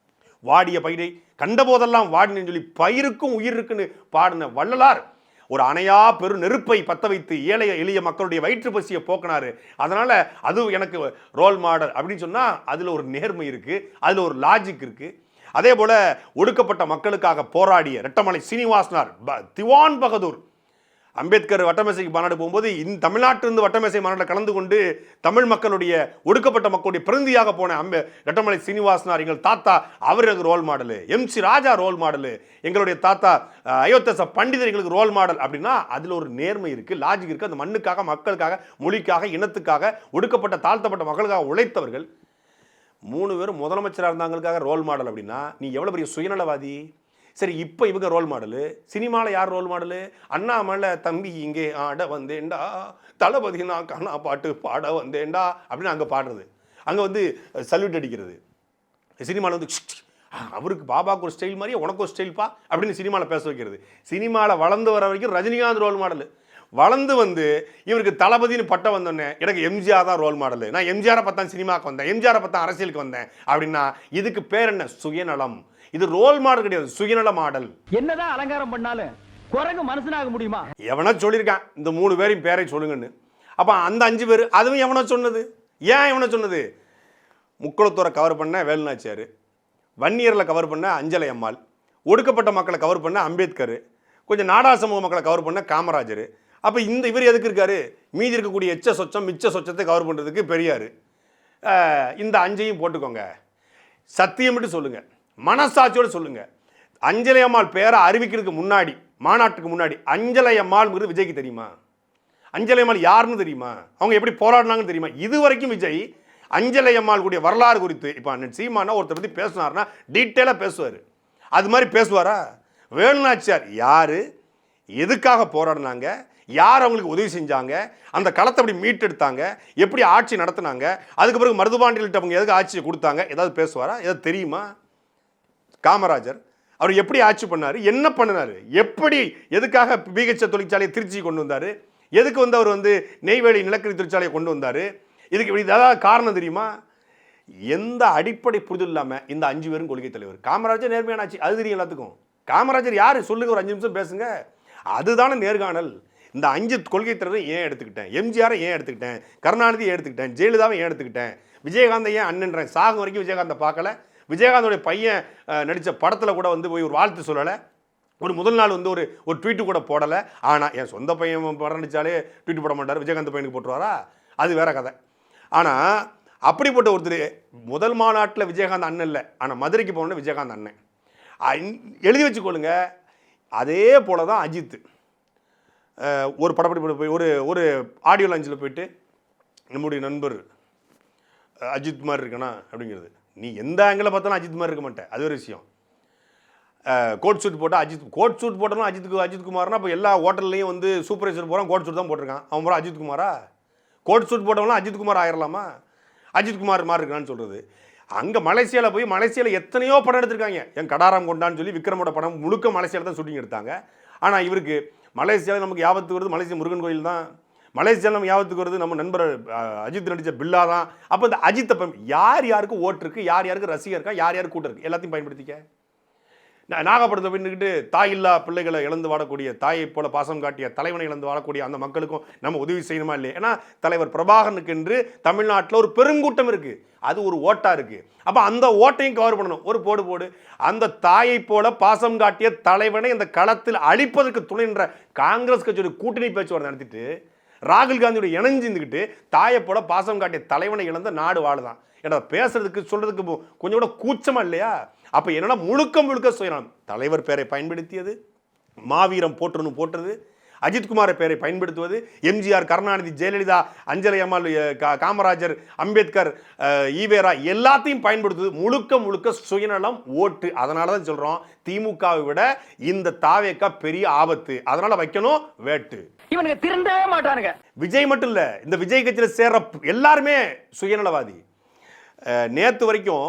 வாடிய பயிரை கண்டபோதெல்லாம் வாடினு சொல்லி பயிருக்கும் உயிர் இருக்குன்னு பாடின வள்ளலார் ஒரு அணையா பெரு நெருப்பை பத்த வைத்து ஏழை எளிய மக்களுடைய வயிற்று பசியை போக்கினாரு. அதனால அது எனக்கு ரோல் மாடல் அப்படின்னு சொன்னா அதுல ஒரு நேர்மை இருக்கு, அதுல ஒரு லாஜிக் இருக்கு. அதே போல ஒடுக்கப்பட்ட மக்களுக்காக போராடிய ரெட்டமலை சீனிவாசனார், திவான் பகதூர், அம்பேத்கர் வட்டமேசைக்கு மாநாடு போகும்போது தமிழ்நாட்டிலிருந்து வட்டமேசை மாநாட்டில் கலந்து கொண்டு தமிழ் மக்களுடைய ஒடுக்கப்பட்ட மக்களுடைய பிரதிநிதியாக போன ரெட்டமலை சீனிவாசனார் எங்கள் தாத்தா, அவர் எனக்கு ரோல் மாடலு. MC ராஜா ரோல் மாடலு. எங்களுடைய தாத்தா அயோத்தியாச பண்டிதர் எங்களுக்கு ரோல் மாடல். அப்படின்னா அதில் ஒரு நேர்மை இருக்கு, லாஜிக் இருக்கு. அந்த மண்ணுக்காக, மக்களுக்காக, மொழிக்காக, இனத்துக்காக, ஒடுக்கப்பட்ட தாழ்த்தப்பட்ட மக்களுக்காக உழைத்தவர்கள் 3 பேரும் முதலமைச்சராக இருந்தாங்களுக்காக ரோல் மாடல். அப்படின்னா நீ எவ்வளோ பெரிய சுயநலவாதி. சரி, இப்போ இவங்க ரோல் மாடலு. சினிமாவில் யார் ரோல் மாடலு? அண்ணாமலை தம்பி இங்கே ஆட வந்தேன்டா, தளபதி நான் கண்ணா பாட்டு பாட வந்தேன்டா அப்படின்னு அங்கே பாடுறது, அங்கே வந்து சல்யூட் அடிக்கிறது. சினிமாவில் வந்து அவருக்கு பாபாவுக்கு ஒரு ஸ்டைல் மாதிரியே உனக்கு ஒரு ஸ்டைல்ப்பா அப்படின்னு சினிமாவில் பேச வைக்கிறது. சினிமாவில் வளர்ந்து வர வரைக்கும் ரஜினிகாந்த் ரோல் மாடலு. வளர்ந்து வந்து இவருக்கு தளபதினு பட்டம் வந்தோடனே எனக்கு எம்ஜிஆர் தான் ரோல் மாடலு. நான் எம்ஜிஆரை பார்த்தா சினிமாவுக்கு வந்தேன், எம்ஜிஆரை பார்த்தா அரசியலுக்கு வந்தேன் அப்படின்னா இதுக்கு பேர் என்ன? சுயநலம். இது ரோல் மாடல் கிடையாது, சுயநல மாடல். என்னதான் அலங்காரம் பண்ணாலும் குரங்கு மனுஷனாக முடியுமா? எவனோ சொல்லியிருக்கான் இந்த 3 பேரையும் பேரை சொல்லுங்கன்னு. அப்போ அந்த 5 பேர் அதுவும் எவனோ சொன்னது. ஏன் எவனோ சொன்னது? முக்குளத்தூரை கவர் பண்ண வேலுநாச்சியார், வன்னியரில் கவர் பண்ண அஞ்சலை அம்மாள், ஒடுக்கப்பட்ட மக்களை கவர் பண்ண அம்பேத்கர், கொஞ்சம் நாடார் சமூக மக்களை கவர் பண்ண காமராஜர். அப்போ இவர் எதுக்கு இருக்காரு? மீதி இருக்கக்கூடிய எச்ச சொச்சம் மிச்ச சொச்சத்தை கவர் பண்ணுறதுக்கு பெரியார். இந்த 5ஐயும் போட்டுக்கோங்க, சத்தியமிட்டு சொல்லுங்கள், மனசாட்சியோடு சொல்லுங்க. அஞ்சலை அம்மாள் பேரை அறிவிக்கிறதுக்கு முன்னாடி, மாநாட்டுக்கு முன்னாடி, அஞ்சலை அம்மாள்ங்கிறது விஜய்க்கு தெரியுமா? அஞ்சலை அம்மாள் யாருன்னு தெரியுமா? அவங்க எப்படி போராடினாங்கன்னு தெரியுமா? இது வரைக்கும் விஜய் அஞ்சலை அம்மாள் கூடிய வரலாறு குறித்து இப்போ அண்ணன் சீமானா ஒருத்தர் பற்றி பேசினார்னா டீட்டெயிலாக பேசுவார். அது மாதிரி பேசுவாரா? வேலுநாச்சியார் யார், எதுக்காக போராடினாங்க, யார் அவங்களுக்கு உதவி செஞ்சாங்க, அந்த களத்தை எப்படி மீட்டெடுத்தாங்க, எப்படி ஆட்சி நடத்தினாங்க, அதுக்கு பிறகு மருதுபாண்டியில்ட்ட அவங்க எதுக்கு ஆட்சியை கொடுத்தாங்க, ஏதாவது பேசுவாரா? ஏதாவது தெரியுமா? காமராஜர் அவர் எப்படி ஆட்சி பண்ணார், என்ன பண்ணினார், எப்படி எதுக்காக பிஹெச் தொழிற்சாலையை திருச்சி கொண்டு வந்தார், எதுக்கு வந்து அவர் வந்து நெய்வேலி நிலக்கரி தொழிற்சாலையை கொண்டு வந்தார், இதுக்கு இப்படி ஏதாவது காரணம் தெரியுமா? எந்த அடிப்படை புரிதல் இல்லாமல் இந்த 5 பேரும் கொள்கை தலைவர். காமராஜர் நேர்மையான ஆட்சி, அது தெரியும் எல்லாத்துக்கும். காமராஜர் யார் சொல்லுங்க, ஒரு 5 நிமிஷம் பேசுங்க. அதுதானே நேர்காணல். இந்த 5 கொள்கை தலைவரை ஏன் எடுத்துக்கிட்டேன், எம்ஜிஆரை ஏன் எடுத்துக்கிட்டேன், கருணாநிதி ஏன் எடுத்துக்கிட்டேன், ஜெயலலிதாவை ஏன் எடுத்துக்கிட்டேன், விஜயகாந்தை ஏன் அண்ணன்றேன். சாகும் வரைக்கும் விஜயகாந்தை பார்க்கல. விஜயகாந்தோடைய பையன் நடித்த படத்தில் கூட வந்து போய் ஒரு வாழ்த்து சொல்லலை, ஒரு முதல் நாள் வந்து ஒரு ட்வீட்டு கூட போடலை. ஆனால் என் சொந்த பையன் படம் நடித்தாலே ட்வீட் போட மாட்டார், விஜயகாந்த் பையனுக்கு போட்டுருவாரா? அது வேற கதை. ஆனால் அப்படிப்பட்ட ஒருத்தர் முதல் மாநாட்டில் விஜயகாந்த் அண்ணன் இல்லை, ஆனால் மதுரைக்கு போனோன்னு விஜயகாந்த் அண்ணன். எழுதி வச்சுக்கொள்ளுங்க. அதே போல தான் அஜித் ஒரு படப்படி போய் ஒரு ஆடியோ லான்ச்சில் போயிட்டு நம்முடைய நண்பர் அஜித் மாதிரி இருக்கனா அப்படிங்கிறது. நீ எந்த ஆங்கிளில் பார்த்தாலும் அஜித் மாதிரி இருக்க மாட்டேன், அது ஒரு விஷயம். கோட் சூட் போட்டால் கோட் சூட் போட்டாலும் அஜித் குமார்னா இப்போ எல்லா ஹோட்டல்லையும் வந்து சூப்பர்வைசர் போகிறான் கோட் சூட் தான் போட்டிருக்கான், அவன் போகிறான் அஜித் குமாரா? கோட் சூட் போட்டவங்களாம் அஜித் குமார் ஆயிரலாமா? அஜித் குமார் மாதிரி இருக்கான்னு சொல்கிறது. அங்கே மலேசியாவில் போய் மலேசியாவில் எத்தனையோ படம் எடுத்திருக்காங்க. என் கடாரம் கொண்டான்னு சொல்லி விக்ரமோட படம் முழுக்க மலேசியாவில் தான் ஷூட்டிங் எடுத்தாங்க. ஆனால் இவருக்கு மலேசியாவில் நமக்கு யாபத்துக்கு வருது மலேசியா முருகன் கோயில் தான், மலேசியாவில் நம்ம யாபத்துக்கு வருது நம்ம நண்பர் அஜித் நடித்த பில்லா தான். அப்போ இந்த அஜித்தை யார் யாருக்கு ஓட்டு இருக்குது, யார் யாருக்கு ரசிகர் இருக்கா, யார் யாருக்கு கூட்டம் இருக்குது, எல்லாத்தையும் பயன்படுத்திக்க. நாகப்படத்தை பின்னுக்கிட்டு தாய் இல்லா பிள்ளைகளை இழந்து வாழக்கூடிய, தாயை போல பாசம் காட்டிய தலைவனை இழந்து வாழக்கூடிய அந்த மக்களுக்கும் நம்ம உதவி செய்யணுமா இல்லையா? ஏன்னா தலைவர் பிரபாகரனுக்கு என்று தமிழ்நாட்டில் ஒரு பெருங்கூட்டம் இருக்குது, அது ஒரு ஓட்டா இருக்குது. அப்போ அந்த ஓட்டையும் கவர் பண்ணணும். ஒரு போடு அந்த தாயை போல பாசம் காட்டிய தலைவனை இந்த களத்தில் அழிப்பதற்கு துணைன்ற காங்கிரஸ் கட்சியோட கூட்டணி பேச்சுவார்த்தை நடத்திட்டு ராகுல் காந்தியோட இணைஞ்சிருந்துக்கிட்டு தாயை போல பாசம் காட்டிய தலைவனை இழந்த நாடு வாழுதான். ஏன்னா பேசுறதுக்கு சொல்றதுக்கு கொஞ்சம் கூட கூச்சமா இல்லையா? அப்ப என்னன்னா முழுக்க சுயநலம். தலைவர் பேரை பயன்படுத்தியது, மாவீரம் போட்டது, அஜித்குமார் பெயரை பயன்படுத்துவது, எம்ஜிஆர், கருணாநிதி, ஜெயலலிதா, அஞ்சலி அம்மாள், காமராஜர், அம்பேத்கர், ஈவேரா எல்லாத்தையும் பயன்படுத்துவது முழுக்க சுயநலம், ஓட்டு. அதனால தான் சொல்றோம் திமுகவை விட இந்த தாவேக்கா பெரிய ஆபத்து. அதனால வைக்கணும் வேட்டு. இவனுங்க திருந்தவே மாட்டானுங்க. விஜய் மட்டும் இல்ல, இந்த விஜய் கட்சியில் சேர்ற எல்லாருமே சுயநலவாதி. நேற்று வரைக்கும்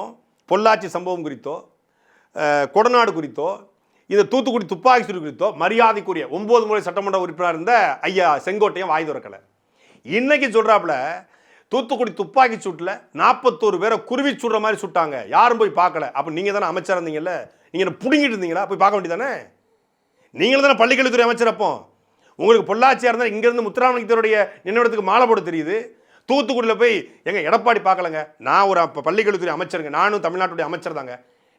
பொள்ளாச்சி சம்பவம் குறித்தோ, கொடநாடு குறித்தோ, இந்த தூத்துக்குடி துப்பாக்கி சூடு குறித்தோ மரியாதைக்குரிய 9 முறை சட்டமன்ற உறுப்பினர் இருந்த ஐயா செங்கோட்டையன் வாய் திறக்கல. இன்னைக்கு சொல்றாப்புல தூத்துக்குடி துப்பாக்கி சூட்டில் 41 பேரை குருவி சுடுற மாதிரி சுட்டாங்க, யாரும் போய் பார்க்கல. அப்போ நீங்கள் தானே அமைச்சர் இருந்தீங்கல்ல, நீங்கள் என்ன பிடுங்கிட்டு இருந்தீங்களா? போய் பார்க்க வேண்டியதானே? நீங்களும் தானே பள்ளிக்கல்வித்துறை அமைச்சர். அப்போ உங்களுக்கு பொள்ளாச்சியாக இருந்தால் இங்கேருந்து முத்துராமலிங்கத்தோடைய நினைவிடத்துக்கு மாலை போட தெரியுது. தூத்துக்குடியில் போய் எங்கள் எடப்பாடி பார்க்கலங்க, நான் ஒரு பள்ளிக்கல்வித்துறை அமைச்சருங்க, நானும் தமிழ்நாட்டுடைய அமைச்சர் தாங்க,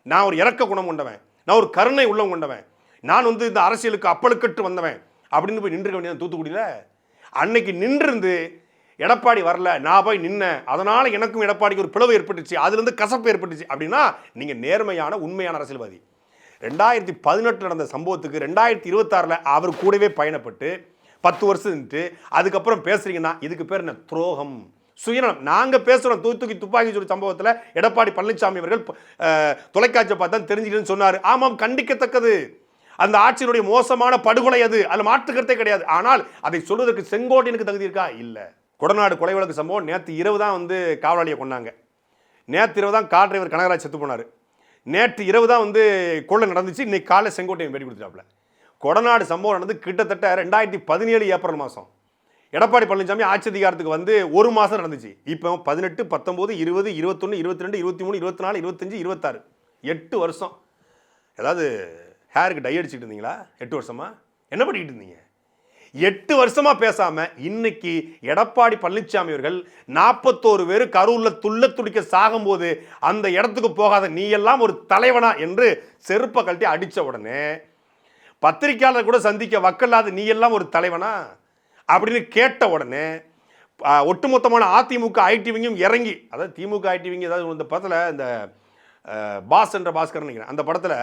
நான் ஒரு இறக்க குணம் கொண்டவன், நான் ஒரு கருணை உள்ளம் கொண்டவன், நான் இந்த அரசியலுக்கு அப்பழுக்கட்டு வந்தவன் அப்படின்னு போய் நின்றுக்க வேண்டியது தூத்துக்குடியில். அன்னைக்கு நின்றிருந்து எடப்பாடி வரல, நான் போய் நின்னேன், அதனால எனக்கும் எடப்பாடிக்கு ஒரு பிளவு ஏற்பட்டுச்சு, அதுலேருந்து கசப்பு ஏற்பட்டுச்சு அப்படின்னா நீங்கள் நேர்மையான உண்மையான அரசியல்வாதி. 2018 நடந்த சம்பவத்துக்கு 2026 அவர் கூடவே பயணப்பட்டு 10 வருஷம் நின்று அதுக்கப்புறம் பேசுறீங்கன்னா இதுக்கு பேர் என்ன? துரோகம், சுயநலம். நாங்கள் பேசுகிறோம் தூத்துக்குடி துப்பாக்கி சூடு சம்பவத்தில் எடப்பாடி பழனிசாமி அவர்கள் தொலைக்காட்சியை பார்த்தா தெரிஞ்சுக்கிட்டுன்னு சொன்னார். ஆமாம், கண்டிக்கத்தக்கது. அந்த ஆட்சியினுடைய மோசமான படுகொலை அது, அதில் மாற்றுக்கிறதே கிடையாது. ஆனால் அதை சொல்வதற்கு செங்கோட்டையனுக்கு தகுதி இருக்கா? இல்லை. கொடநாடு கொலை வழக்கு சம்பவம் நேற்று இரவு தான் காவலாளியை கொண்டாங்க. நேற்று இரவு தான் கார் டிரைவர் கனகராஜ் செத்து போனார். நேற்று இரவு தான் கொள்ளை நடந்துச்சு. இன்னைக்கு காலையில் செங்கோட்டையன் பேட்டி கொடுத்துட்டாப்புல. கொடநாடு சம்பவம் நடந்து கிட்டத்தட்ட 2017 ஏப்ரல் மாதம் எடப்பாடி பழனிசாமி ஆட்சி அதிகாரத்துக்கு 1 மாதம் நடந்துச்சு. இப்போ 18, 19, 20, 21, 22, 23, 24, 25, 26 8 வருஷம். ஏதாவது ஹேருக்கு டை அடிச்சுட்டு இருந்தீங்களா? 8 வருஷமா என்ன பண்ணிக்கிட்டு இருந்தீங்க? 8 வருஷமா பேசாம இன்னைக்கு எடப்பாடி பழனிசாமி அவர்கள் 41 பேர் கரூர்ல துள்ள துடிக்க சாகும்போது அந்த இடத்துக்கு போகாத நீ எல்லாம் ஒரு தலைவனா என்று செருப்பை கழட்டி அடிச்ச உடனே பத்திரிகையாளர் கூட சந்திக்க வக்கல்லாத நீ எல்லாம் ஒரு தலைவனா அப்படின்னு கேட்ட உடனே ஒட்டுமொத்தமான அதிமுக ஐடிவிங்கும் இறங்கி, அதாவது திமுக ஐடிவிங்க, ஏதாவது இந்த படத்தில் இந்த பாஸ் என்ற பாஸ்கர் நினைக்கிறேன், அந்த படத்தில்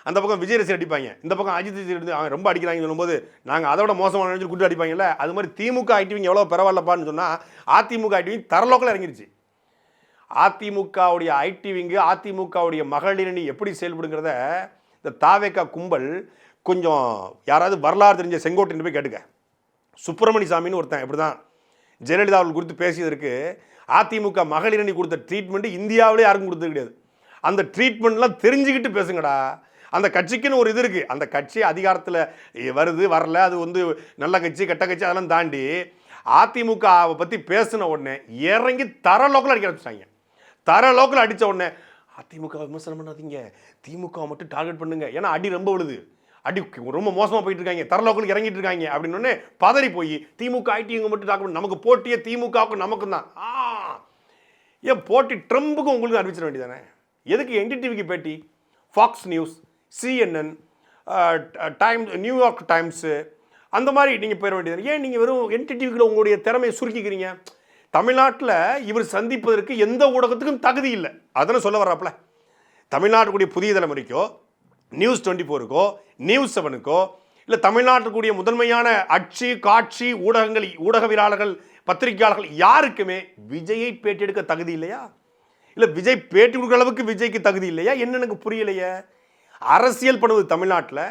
அந்த பக்கம் விஜய் ரசிகர் அடிப்பாங்க, இந்த பக்கம் அஜித் ரசிகர் அவங்க ரொம்ப அடிக்கிறாங்கன்னு சொல்லும்போது நாங்கள் அதை விட மோசமான நினைச்சு கூட்டு அடிப்பாங்கல்ல, அது மாதிரி திமுக ஐடிவிங்க எவ்வளோ பரவாயில்லப்பான்னு சொன்னால் அதிமுக ஐடிவிங் தரலோக்கில் இறங்கிருச்சு. அதிமுகவுடைய ஐடிவிங்கு, அதிமுகவுடைய மகளிரணி எப்படி செயல்படுங்கிறத இந்த தாவேக்கா கும்பல் கொஞ்சம் யாராவது வரலாறு தெரிஞ்ச செங்கோட்டையன் போய் கேட்டுக்க. சுப்பிரமணிய சாமின்னு ஒருத்தன் இப்படி தான் ஜெயலலிதா அவர்கள் குறித்து பேசியதற்கு அதிமுக மகளிரணி கொடுத்த ட்ரீட்மெண்ட் இந்தியாவிலே யாருக்கும் கொடுத்தது கிடையாது. அந்த ட்ரீட்மெண்ட்லாம் தெரிஞ்சுக்கிட்டு பேசுங்கடா. அந்த கட்சிக்குன்னு ஒரு இது இருக்குது, அந்த கட்சி அதிகாரத்தில் வருது வரல, அது நல்ல கட்சி கெட்ட கட்சி அதெல்லாம் தாண்டி அதிமுகவை பற்றி பேசின உடனே இறங்கி தர லோக்கில் அடிக்க ஆரம்பிச்சிட்டாங்க. தர லோக்கில் அடித்த உடனே அதிமுக விமர்சனம் பண்ணாதீங்க, திமுக மட்டும் டார்கெட் பண்ணுங்க, ஏன்னா அடி ரொம்ப விழுது, அடி ரொம்ப மோசமாக போயிட்டு இருக்காங்க, தரலோக்களுக்கு இறங்கிட்டு இருக்காங்க அப்படின்னு பதறி போய் திமுக ஐடிங்க மட்டும் டாக்குமெண்ட், நமக்கு போட்டியே திமுகவுக்கும் நமக்கும் தான். ஏன் போட்டி ட்ரம்புக்கும் உங்களுக்கு அறிவிச்சிட வேண்டியதானே? எதுக்கு என்டிடிவிக்கு பேட்டி? Fox News, CNN, New York Times அந்த மாதிரி நீங்கள் போயிட வேண்டியது. ஏன் நீங்கள் வெறும் என்டிடிவிக்குள்ள உங்களுடைய திறமையை சுருக்கிக்கிறீங்க? தமிழ்நாட்டில் இவர் சந்திப்பதற்கு எந்த ஊடகத்துக்கும் தகுதி இல்லை, அதெல்லாம் சொல்ல வர்றாப்புல. தமிழ்நாட்டுக்குரிய புதிய தலைமுறைக்கோ, நியூஸ் 24க்கோ, நியூஸ் 7க்கோ, இல்லை தமிழ்நாட்டுக்குரிய முதன்மையான அச்சு காட்சி ஊடகங்கள், ஊடகவியலாளர்கள், பத்திரிகையாளர்கள் யாருக்குமே விஜயை பேட்டி எடுக்க தகுதி இல்லையா? இல்லை விஜய் பேட்டி கொடுக்குற அளவுக்கு விஜய்க்கு தகுதி இல்லையா? என்ன எனக்கு புரியலையே. அரசியல் பண்ணுவது தமிழ்நாட்டில்,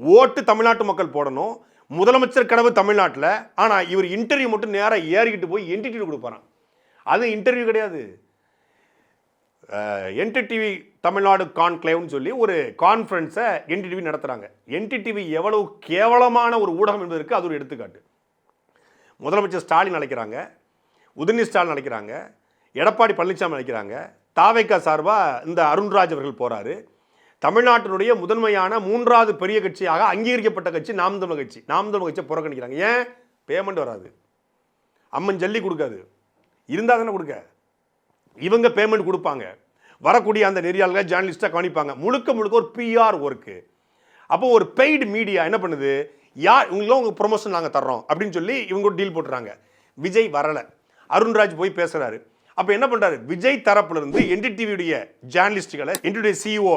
ஓட்டு தமிழ்நாட்டு மக்கள் போடணும், முதலமைச்சர் கனவு தமிழ்நாட்டில். ஆனால் இவர் இன்டர்வியூ மட்டும் நேராக ஏறிக்கிட்டு போய் என்டிடிவி கொடுப்பாரான். அது இன்டர்வியூ கிடையாது. என்டிடிவி தமிழ்நாடு கான்க்ளேவ்னு சொல்லி ஒரு கான்ஃபரன்ஸை என்டிடிவி நடத்துகிறாங்க. என்டிடிவி எவ்வளவு கேவலமான ஒரு ஊடகம் என்பதற்கு அது ஒரு எடுத்துக்காட்டு. முதலமைச்சர் ஸ்டாலின் அழைக்கிறாங்க, உதயநிதி ஸ்டாலின் அழைக்கிறாங்க, எடப்பாடி பழனிசாமி அழைக்கிறாங்க, தாவேக்கா சார்பாக இந்த அருண்ராஜ் அவர்கள் போகிறாரு. தமிழ்நாட்டினுடைய முதன்மையான 3வது பெரிய கட்சியாக அங்கீகரிக்கப்பட்ட கட்சி நாம் தமிழர் கட்சி. நாம் தமிழர் கட்சியை புறக்கணிக்கிறாங்க. ஏன்? பேமெண்ட் வராது, அம்மன் ஜல்லி கொடுக்காது, இருந்தால் தானே கொடுக்க. இவங்க பேமெண்ட் கொடுப்பாங்க, வரக்கூடிய அந்த நெறியாளர்கள் ஜேர்னலிஸ்டாக கவனிப்பாங்க. முழுக்க ஒரு பிஆர் ஒர்க்கு. அப்போ ஒரு பெய்டு மீடியா என்ன பண்ணுது? இவங்களும் உங்கள் ப்ரொமோஷன் நாங்கள் தர்றோம் அப்படின்னு சொல்லி இவங்க டீல் போட்டுறாங்க. விஜய் வரலை, அருண்ராஜ் போய் பேசுகிறாரு. அப்போ என்ன பண்ணுறாரு? விஜய் தரப்புலேருந்து என்டிடிவியுடைய ஜேர்னலிஸ்டுகளை, என்டிடிவி சிஇஓ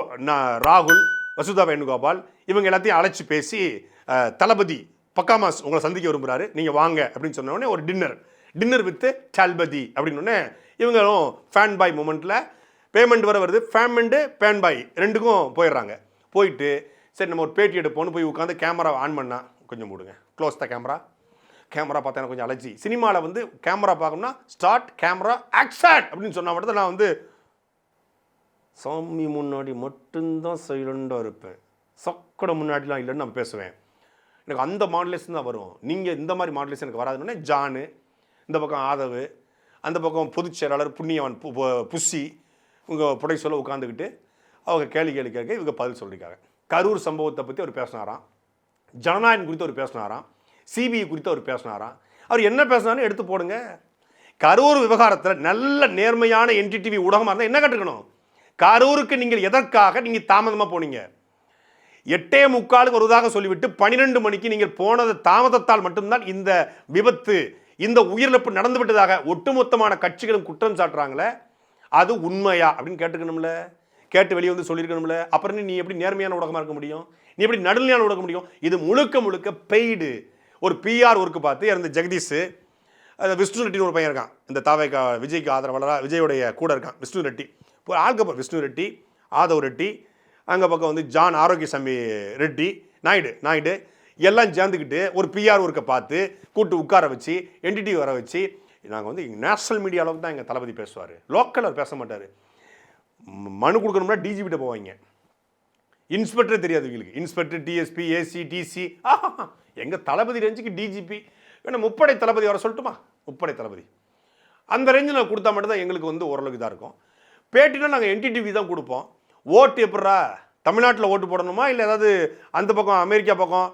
ராகுல், வசுதா வேணுகோபால், இவங்க எல்லாத்தையும் அழைச்சி பேசி தளபதி பக்காமாஸ் உங்களை சந்திக்க விரும்புகிறாரு, நீங்கள் வாங்க அப்படின்னு சொன்ன உடனே ஒரு டின்னர் வித் தளபதி அப்படின்னு உடனே இவங்களும் ஃபேன் பாய் மூமெண்ட்டில் பேமெண்ட் வருது, பேமெண்ட்டு பேன் பாய் ரெண்டுக்கும் போயிடுறாங்க. போயிட்டு சரி நம்ம ஒரு பேட்டி எடுப்போம்னு போய் உட்காந்து கேமரா ஆன் பண்ணால் கொஞ்சம் மூடுங்க, க்ளோஸ் த கேமரா பார்த்தா எனக்கு கொஞ்சம் அலர்ஜி. சினிமாவில் வந்து கேமரா பார்க்கணும்னா ஸ்டார்ட் கேமரா ஆக்ஷன் அப்படின்னு சொன்னால் மட்டும் தான் நான் வந்து சாமி முன்னாடி மட்டும்தான் சைலண்டாக இருப்பேன், சொக்கடை முன்னாடிலாம் இல்லைன்னு நான் பேசுவேன். எனக்கு அந்த மாடுலேஷன் தான் வரும். நீங்கள் இந்த மாதிரி மாடுலேஷன் எனக்கு வராதுன்னே ஜானு, இந்த பக்கம் ஆதவு, அந்த பக்கம் பொதுச் செயலாளர் புண்ணியவன் புஷி உங்கள் புடை சொல்ல உட்காந்துக்கிட்டு அவங்க கேள்வி கேட்க இவங்க பதில் சொல்லியிருக்காங்க. கரூர் சம்பவத்தை பற்றி அவர் பேசினாராம், ஜனநாயகம் குறித்து அவர் பேசினாராம், சிபிஐ குறித்து அவர் பேசினாராம். அவர் என்ன பேசினாலும் எடுத்து போடுங்க. கரூர் விவகாரத்தில் நல்ல நேர்மையான NDTV ஊடகமாக இருந்தால் என்ன கற்றுக்கணும்? கரூருக்கு நீங்கள் எதற்காக நீங்கள் தாமதமாக போனீங்க? 8:45 வருவதாக சொல்லிவிட்டு 12 மணிக்கு நீங்கள் போனது தாமதத்தால் மட்டும்தான் இந்த விபத்து, இந்த உயிரிழப்பு நடந்து விட்டதாக ஒட்டுமொத்தமான கட்சிகளும் குற்றம் சாட்டுறாங்களே, அது உண்மையா அப்படின்னு கேட்டுக்கணும்ல, கேட்டு வெளியே வந்து சொல்லியிருக்கணும்ல. அப்புறம் நீ எப்படி நேர்மையான ஊடகமாக இருக்க முடியும்? நீ எப்படி நடுநிலையான ஊடகம் முடியும்? இது முழுக்க பெய்டு. ஒரு PR ஒர்க்கு பார்த்து இறந்த ஜெகதீஷ், விஷ்ணு ரெட்டின்னு ஒரு பையன் இருக்கான், இந்த தாவேக்கா விஜய்க்கு ஆதரவாளராக விஜயோடைய கூட இருக்கான் விஷ்ணு ரெட்டி. இப்போ ஆள்கப்போ விஷ்ணு ரெட்டி, ஆதவ் ரெட்டி, அங்கே பக்கம் வந்து ஜான் ஆரோக்கியசாமி ரெட்டி, நாயுடு எல்லாம் சேர்ந்துக்கிட்டு ஒரு PR ஒர்க்கை பார்த்து கூட்டு உட்கார வச்சு NDTV வர வச்சு நாங்கள் வந்து நேஷனல் மீடியா அளவுக்கு தான் எங்கள் தளபதி பேசுவார், லோக்கல் அவர் பேச மாட்டார். மனு கொடுக்கணும்னா DGP போவாங்க, இன்ஸ்பெக்டரே தெரியாது இவங்களுக்கு, இன்ஸ்பெக்டர் DSP AC TC. எங்கள் தளபதி ரேஞ்சுக்கு DGP வேணா முப்படை தளபதி வர சொல்லட்டுமா? முப்படை தளபதி அந்த ரேஞ்சில் கொடுத்தா மட்டும்தான் எங்களுக்கு வந்து ஓரளவுக்கு இதாக இருக்கும். பேட்டினா நாங்கள் NDTV தான் கொடுப்போம். ஓட்டு எப்படா தமிழ்நாட்டில் ஓட்டு போடணுமா இல்லை ஏதாவது அந்த பக்கம் அமெரிக்கா பக்கம்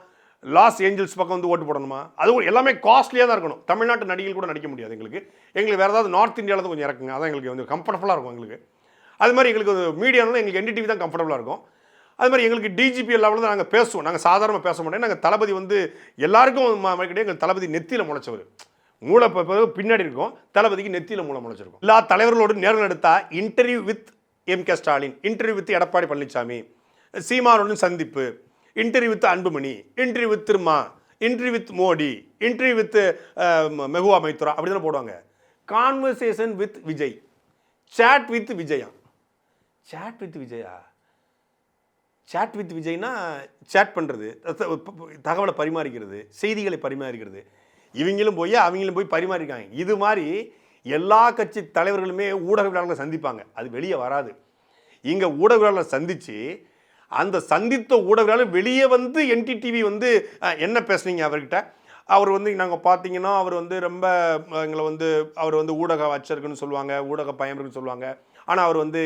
லாஸ் ஏஞ்சல்ஸ் பக்கம் வந்து ஓட்டு போடணுமா? அது எல்லாமே காஸ்ட்லியாக தான் இருக்கணும். தமிழ்நாட்டு நடிகைகள் கூட நடிக்க முடியாது எங்களுக்கு வேறு ஏதாவது நார்த் இந்தியாவில் தான் கொஞ்சம் இறக்குங்க, அதான் எங்களுக்கு வந்து கம்ஃபர்டபுளாக இருக்கும் எங்களுக்கு. அது மாதிரி எங்களுக்கு மீடியாவில் எங்களுக்கு NDTV தான் கம்ஃபர்டபுளாக இருக்கும். அது மாதிரி எங்களுக்கு DGP லெவலில் தான் நாங்கள் பேசுவோம், நாங்கள் சாதாரணமாக பேச மாட்டோம். நாங்கள் தளபதி வந்து எல்லாருக்கும் எங்கள் தளபதி நெத்தியில் முளைச்சவர், மூளை பின்னாடி இருக்கும், தளபதிக்கு நெத்தியில் மூளை முளைச்சிருக்கும். எல்லா தலைவர்களோடு நேரில் எடுத்தா interview with MK Stalin, interview with Edappadi Palaniswami, சீமானுடன் சந்திப்பு, interview with Anbumani, interview with Thiruma, interview with Modi, interview with Mahua Moitra அப்படி தானே போடுவாங்க. Conversation with Vijay, chat with Vijaya. Chat with Vijaya, chat with விஜய்னா சேட் பண்ணுறது, தகவலை பரிமாறிக்கிறது, செய்திகளை பரிமாறிக்கிறது. இவங்களும் போய் அவங்களும் போய் பரிமாறிக்காங்க. இது மாதிரி எல்லா கட்சி தலைவர்களுமே ஊடகவியலாளர்களை சந்திப்பாங்க, அது வெளியே வராது. இங்கே ஊடகவியலாளர்களை சந்தித்து அந்த சந்தித்த ஊடகவியலாளர் வெளியே வந்து NDTV வந்து என்ன பேசுனீங்க அவர்கிட்ட, அவர் வந்து நாங்கள் பார்த்தீங்கன்னா அவர் வந்து ரொம்ப எங்களை வந்து அவர் வந்து ஊடக வச்சிருக்குன்னு சொல்லுவாங்க, ஊடக பயம் இருக்குன்னு சொல்லுவாங்க. ஆனால் அவர் வந்து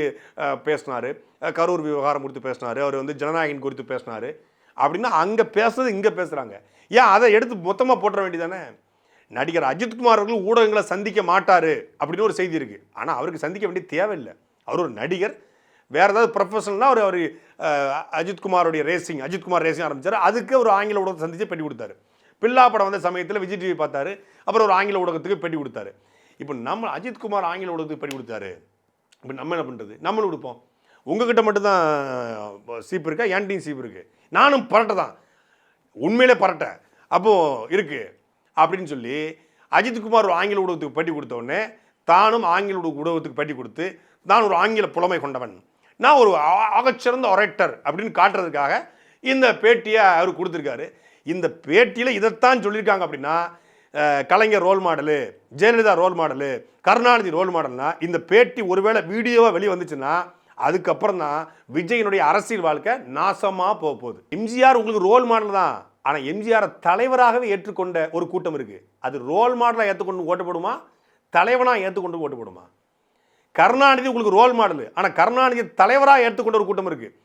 பேசினார், கரூர் விவகாரம் குறித்து பேசினார், அவர் வந்து ஜனநாயகம் குறித்து பேசினார் அப்படின்னா அங்கே பேசுறது இங்கே பேசுகிறாங்க. ஏன் அதை எடுத்து மொத்தமாக போட்டுற வேண்டியதானே? நடிகர் அஜித்குமார் அவர்கள் ஊடகங்களை சந்திக்க மாட்டார் அப்படின்னு ஒரு செய்தி இருக்குது. ஆனால் அவருக்கு சந்திக்க வேண்டிய தேவையில்லை, அவர் ஒரு நடிகர். வேறு ஏதாவது ப்ரொஃபஷனல்னால் அவர் அஜித்குமார் ரேசிங் ஆரம்பித்தார், அதுக்கு ஒரு ஆங்கில ஊடகத்தை சந்தித்து பேட்டி கொடுத்தாரு. பில்லா படம் வந்த சமயத்தில் விஜய் டிவி பார்த்தாரு, அப்புறம் ஒரு ஆங்கில ஊடகத்துக்கு பேட்டி கொடுத்தாரு. இப்போ நம்ம அஜித்குமார் ஆங்கில ஊடகத்துக்கு பேட்டி கொடுத்தாரு, இப்போ நம்ம என்ன பண்ணுறது? நம்மளும் கொடுப்போம். உங்ககிட்ட மட்டும்தான் சீப்பு இருக்கா? ஏன்டையும் சீப்பு இருக்குது, நானும் பரட்டை தான், உண்மையிலே பரட்டை அப்போது இருக்குது அப்படின்னு சொல்லி அஜித்குமார் ஒரு ஆங்கில ஊடகத்துக்கு பேட்டி கொடுத்த உடனே தானும் ஆங்கில ஊடகத்துக்கு பேட்டி கொடுத்து நான் ஒரு ஆங்கில புலமை கொண்டவன், நான் ஒரு ஆகச்சிறந்த ஒரேட்டர் அப்படின்னு காட்டுறதுக்காக இந்த பேட்டியை அவர் கொடுத்துருக்காரு. இந்த பேட்டியில் இதைத்தான் சொல்லியிருக்காங்க. அப்படின்னா Kalaignar role model, Jayalalithaa role model, Karunanidhi role மாடல்னா இந்த பேட்டி ஒருவேளை வீடியோவாக வெளியே வந்துச்சுன்னா அதுக்கப்புறம் தான் விஜயனுடைய அரசியல் வாழ்க்கை நாசமாக போக போகுது. எம்ஜிஆர் உங்களுக்கு ரோல் மாடல் தான், ஆனால் எம்ஜிஆரை தலைவராகவே ஏற்றுக்கொண்ட ஒரு கூட்டம் இருக்குது. அது ரோல் மாடலாக ஏற்றுக்கொண்டு ஓட்டு போடுமா, தலைவனாக ஏற்றுக்கொண்டு ஓட்டு போடுமா? கருணாநிதி உங்களுக்கு ரோல் மாடலு, ஆனால் கருணாநிதி தலைவராக ஏற்றுக்கொண்ட ஒரு கூட்டம் இருக்குது.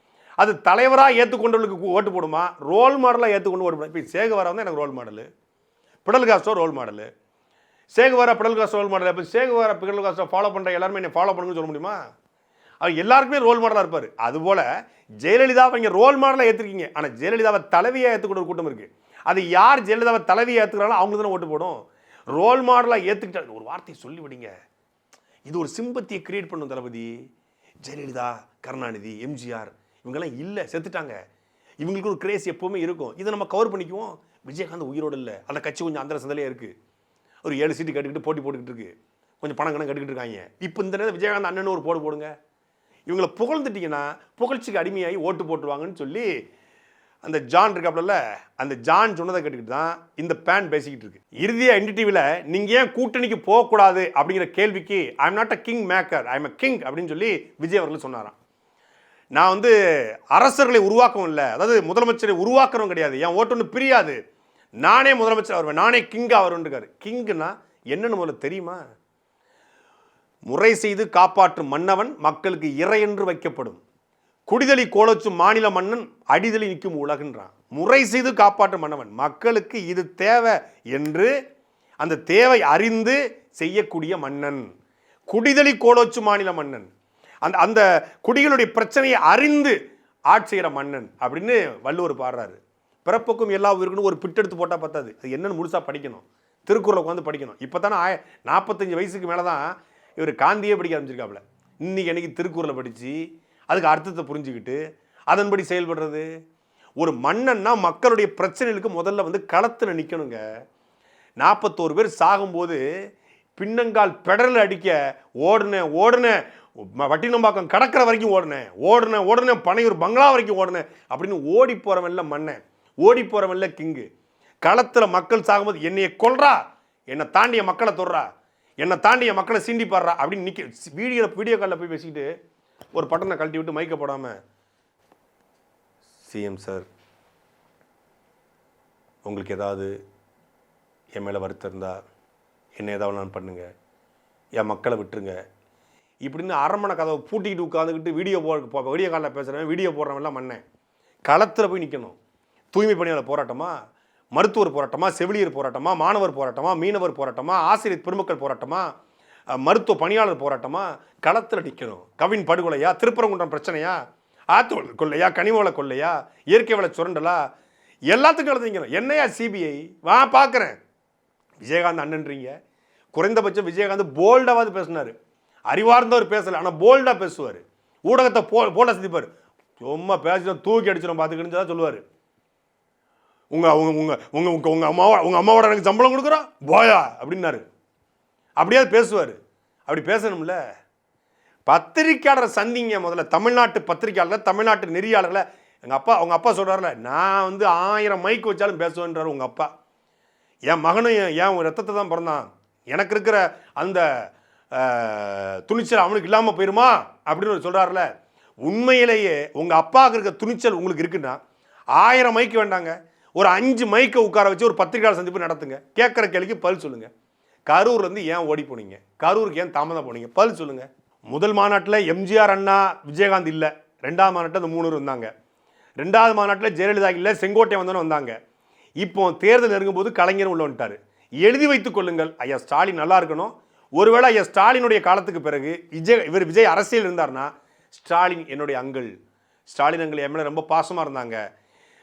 அது தலைவராக ஏற்றுக்கொண்டவர்களுக்கு ஓட்டு போடுமா, ரோல் மாடலாக ஏற்றுக்கொண்டு ஓட்டு போடுமா? இப்போ சேகுவாரா வந்து எனக்கு role model, Fidel Castro role model, Che Guevara Fidel Castro role model. இப்போ சேகுவாரா பிடல் காஸ்ட்ரோ ஃபாலோ பண்ணுற எல்லாருமே என்னை ஃபாலோ பண்ணுங்கன்னு சொல்ல முடியுமா? அவர் எல்லாருக்குமே ரோல் மாடலாக இருப்பார். அதுபோல் ஜெயலலிதாவை இங்கே ரோல் மாடலாக ஏற்றுருக்கீங்க, ஆனால் ஜெயலலிதாவை தலைவியாக ஏற்றுக்கொண்ட ஒரு கூட்டம் இருக்குது. அது யார் ஜெயலலிதாவை தலைவியாக ஏற்றுக்கிறாங்களோ அவங்களுக்கு தானே ஓட்டு போடும். ரோல் மாடலாக ஏற்றுக்கிட்டாங்க ஒரு வார்த்தையை சொல்லிவிடுங்க, இது ஒரு சிம்பத்தியை கிரியேட் பண்ணும். தளபதி, ஜெயலலிதா, கருணாநிதி, எம்ஜிஆர் இவங்கெல்லாம் இல்லை, செத்துட்டாங்க. இவங்களுக்கு ஒரு கிரேஸ் எப்பவுமே இருக்கும். இதை நம்ம கவர் பண்ணிக்குவோம். விஜயகாந்த் உயிரோடு இல்லை, அந்த கட்சி கொஞ்சம் அந்த சந்தலையாக இருக்குது. ஒரு 7 சீட்டு கட்டுக்கிட்டு போட்டி போட்டுக்கிட்டு இருக்கு, கொஞ்சம் பணம் கணக்கு கட்டுக்கிட்டு இருக்காங்க. இப்போ இந்த நேரம் விஜயகாந்த் அண்ணன் ஒரு போடுங்க. இவங்களை புகழ்ந்துட்டீங்கன்னா புகழ்ச்சிக்கு அடிமையாகி ஓட்டு போட்டுருவாங்கன்னு சொல்லி அந்த ஜான் இருக்காப்புல, அந்த ஜான் சொன்னதை கேட்டுக்கிட்டு தான் இந்த பேன் பேசிக்கிட்டு இருக்கு. இறுதியாக NDTVல நீங்கள் ஏன் கூட்டணிக்கு போகக்கூடாது அப்படிங்கிற கேள்விக்கு I am not a king maker, I am a king அப்படின்னு சொல்லி விஜய் அவர்கள் சொன்னாராம். நான் வந்து அரசர்களை உருவாக்கவும் இல்லை, அதாவது முதலமைச்சரை உருவாக்குறவும் கிடையாது, என் ஓட்டு ஒன்று பிரியாது, நானே முதலமைச்சர் வருவேன், நானே கிங்காக வருவேன் இருக்காரு. கிங்குன்னா என்னன்னு முதல்ல தெரியுமா? முறை செய்து காப்பாற்றும் மன்னவன் மக்களுக்கு இறை என்று வைக்கப்படும், குடிதலி கோலச்சும் மாநில மன்னன் அடிதலி நிற்கும் உலகன்றான். முறை செய்து காப்பாற்றும் மன்னவன், மக்களுக்கு இது தேவை என்று அந்த தேவை அறிந்து செய்யக்கூடிய மன்னன், குடிதலி கோலோச்சு மாநில மன்னன், அந்த அந்த குடிகளுடைய பிரச்சனையை அறிந்து ஆட்சி செய்கிற மன்னன் அப்படின்னு வள்ளுவர் பாடுறாரு. பிறப்புக்கும் எல்லா உயிருக்கும் ஒரு பிட்டெடுத்து போட்டால் பத்தாது, அது என்னன்னு முழுசாக படிக்கணும், திருக்குறளை உட்காந்து படிக்கணும். இப்போ தானே 45 வயசுக்கு மேலே தான் இவர் காந்தியே படிக்க ஆரம்பிச்சிருக்காப்புல. இன்னைக்கு எனக்கு திருக்குறளை படித்து அதுக்கு அர்த்தத்தை புரிஞ்சுக்கிட்டு அதன்படி செயல்படுறது. ஒரு மன்னன்னா மக்களுடைய பிரச்சனைகளுக்கு முதல்ல வந்து களத்தில் நிற்கணுங்க. 41 பேர் சாகும்போது பின்னங்கால் பெடரில் அடிக்க ஓடுனேன் வட்டினம்பாக்கம் கடற்கரை வரைக்கும் ஓடுனேன் பனையூர் பங்களா வரைக்கும் ஓடுனேன் அப்படின்னு ஓடி போகிறவன்ல மன்னன், ஓடி போகிறவன்ல கிங்கு. களத்தில் மக்கள் சாகும்போது என்னைய கொல்றா, என்னை தாண்டிய மக்களை தொடுறா, என்னை தாண்டிய மக்களை சீண்டி பாடுறா அப்படின்னு நிற்க வீடியோ காலில் போய் பேசிக்கிட்டு ஒரு பட்டனை கழட்டி விட்டு மைக்க போடாமல், சிஎம் சார் உங்களுக்கு ஏதாவது என் மேலே வருத்தம் இருந்தால் என்ன ஏதாவது நான் பண்ணுங்க, என் மக்களை விட்டுருங்க இப்படின்னு அரண்மனை கதவை பூட்டிக்கிட்டு உட்காந்துக்கிட்டு வீடியோ காலில் பேசுகிறவன், வீடியோ போடுறவன்லாம் மன்னன். களத்தில் போய் நிற்கணும். தூய்மை பணியாளர் போராட்டமா, மருத்துவர் போராட்டமா, செவிலியர் போராட்டமா, மாணவர் போராட்டமா, மீனவர் போராட்டமா, ஆசிரியர் பெருமக்கள் போராட்டமா, மருத்துவ பணியாளர் போராட்டமா, களத்தில் நிற்கணும். கவின் படுகொலையா, திருப்பரங்குன்றம் பிரச்சனையா, ஆத்தோல் கொள்ளையா, கனிமவள கொள்ளையா, இயற்கை வள சுரண்டலா, எல்லாத்துக்கும் களத்தில் நிற்கணும். என்னையா சிபிஐ வா பார்க்குறேன். விஜயகாந்த் அண்ணன்றீங்க, குறைந்தபட்சம் விஜயகாந்த் போல்டாவது பேசினார், அறிவார்ந்தவர் பேசலை, ஆனால் போல்டாக பேசுவார், ஊடகத்தை போல சிந்திப்பார். சும்மா பேசினா தூக்கி அடிச்சிடும் பார்த்துக்கிட்டு தான் சொல்லுவார். உங்கள் அம்மாவோட எனக்கு சம்பளம் கொடுக்குறோம் போயா அப்படின்னாரு. அப்படியாவது பேசுவார். அப்படி பேசணும்ல. பத்திரிக்கையாளர் சந்திங்க முதல்ல, தமிழ்நாட்டு பத்திரிக்கையாளர், தமிழ்நாட்டு நெறியாளர்களை. அவங்க அப்பா சொல்கிறார்ல, நான் வந்து 1000 மைக்கு வச்சாலும் பேசுவேன்றார் உங்கள் அப்பா. என் மகனும் என் ரத்தத்தை தான் பிறந்தான், எனக்கு இருக்கிற அந்த துணிச்சல் அவனுக்கு இல்லாமல் போயிருமா அப்படின்னு சொல்கிறார்ல. உண்மையிலேயே உங்கள் அப்பாவுக்கு இருக்க துணிச்சல் உங்களுக்கு இருக்குன்னா 1000 மைக்கு வேண்டாங்க, ஒரு 5 மைக்கை உட்கார வச்சு ஒரு பத்திரிகையாளர் சந்திப்பு நடத்துங்க. கேட்குற கேள்விக்கு பதில் சொல்லுங்கள். கரூர்லேருந்து ஏன் ஓடி போனீங்க, கரூருக்கு ஏன் தாமதம் போனீங்க, பதில் சொல்லுங்கள். முதல் மாநாட்டில் எம்ஜிஆர் அண்ணா விஜயகாந்த் இல்லை, 2ஆம் மாநாட்டில் அந்த 3 வந்தாங்க, 2வது மாநாட்டில் ஜெயலலிதா இல்லை, செங்கோட்டை வந்தாங்க. இப்போ தேர்தல் நெருங்கும்போது கலைஞர் உள்ள வந்துட்டார். எழுதி வைத்துக் கொள்ளுங்கள், ஐயா ஸ்டாலின் நல்லா இருக்கணும். ஒருவேளை ஐயா ஸ்டாலினுடைய காலத்துக்கு பிறகு விஜய் அரசியல் இருந்தார்னா, ஸ்டாலின் என்னுடைய அங்கிள், ஸ்டாலின் அங்கிள் என் மேலே ரொம்ப பாசமாக இருந்தாங்க.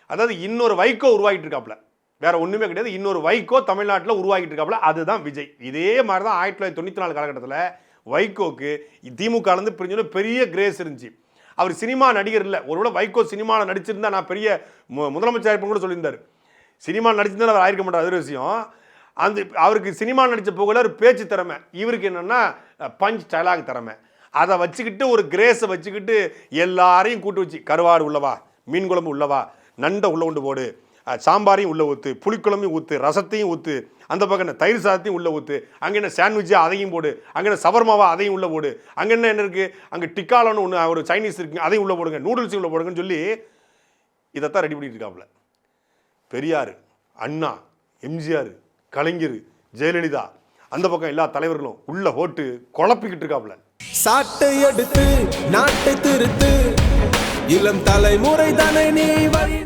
அதாவது இன்னொரு வைகோ உருவாகிட்டு இருக்காப்புல, வேற ஒன்றுமே கிடையாது. இன்னொரு வைகோ தமிழ்நாட்டில் உருவாகிட்டு இருக்காப்புல, அதுதான் விஜய். இதே மாதிரி தான் 1994 காலகட்டத்தில் வைகோக்கு திமுகலேருந்து பிரிஞ்சு பெரிய கிரேஸ் இருந்துச்சு. அவர் சினிமா நடிகர் இல்லை, ஒருவேளை வைகோ சினிமாவில் நடிச்சிருந்தா நான் பெரிய முதலமைச்சர் இருப்பேன் கூட சொல்லியிருந்தார். சினிமா நடிச்சிருந்தா அவர் ஆயிருக்க மாட்டார், அது விஷயம். அந்த அவருக்கு சினிமா நடித்த போகல ஒரு பேச்சு திறமை, இவருக்கு என்னென்னா பஞ்ச் டைலாக் திறமை. அதை வச்சுக்கிட்டு ஒரு கிரேஸை வச்சுக்கிட்டு எல்லாரையும் கூட்டு வச்சு, கருவாடு உள்ளவா, மீன் குழம்பு உள்ளவா, நண்டை உள்ள கொண்டு போடு, சாம்பாரையும் உள்ளே ஊற்று, புளிக்குழம்பையும் ஊற்று, ரசத்தையும் ஊற்று, அந்த பக்கம் என்ன தயிர் சாதத்தையும் உள்ளே ஊற்று, அங்கே என்ன சாண்ட்விட்சா அதையும் போடு, அங்கே என்ன சவர்மாவா அதையும் உள்ளே போடு, அங்கே என்ன இருக்குது, அங்கே டிக்காலான்னு ஒன்று ஒரு சைனீஸ் இருக்குங்க அதையும் உள்ளே போடுங்க, நூடுல்ஸையும் உள்ளே போடுங்கன்னு சொல்லி இதைத்தான் ரெடி பண்ணிட்டு இருக்காப்புல. பெரியார், அண்ணா, எம்ஜிஆர், கலைஞர், ஜெயலலிதா, அந்த பக்கம் எல்லா தலைவர்களும் உள்ள ஓட்டு குழப்பிக்கிட்டு இருக்காப்புல. சாட்டை எடுத்து நாட்டை திருத்து, இளம் தலைமுறை தானே நீ வழி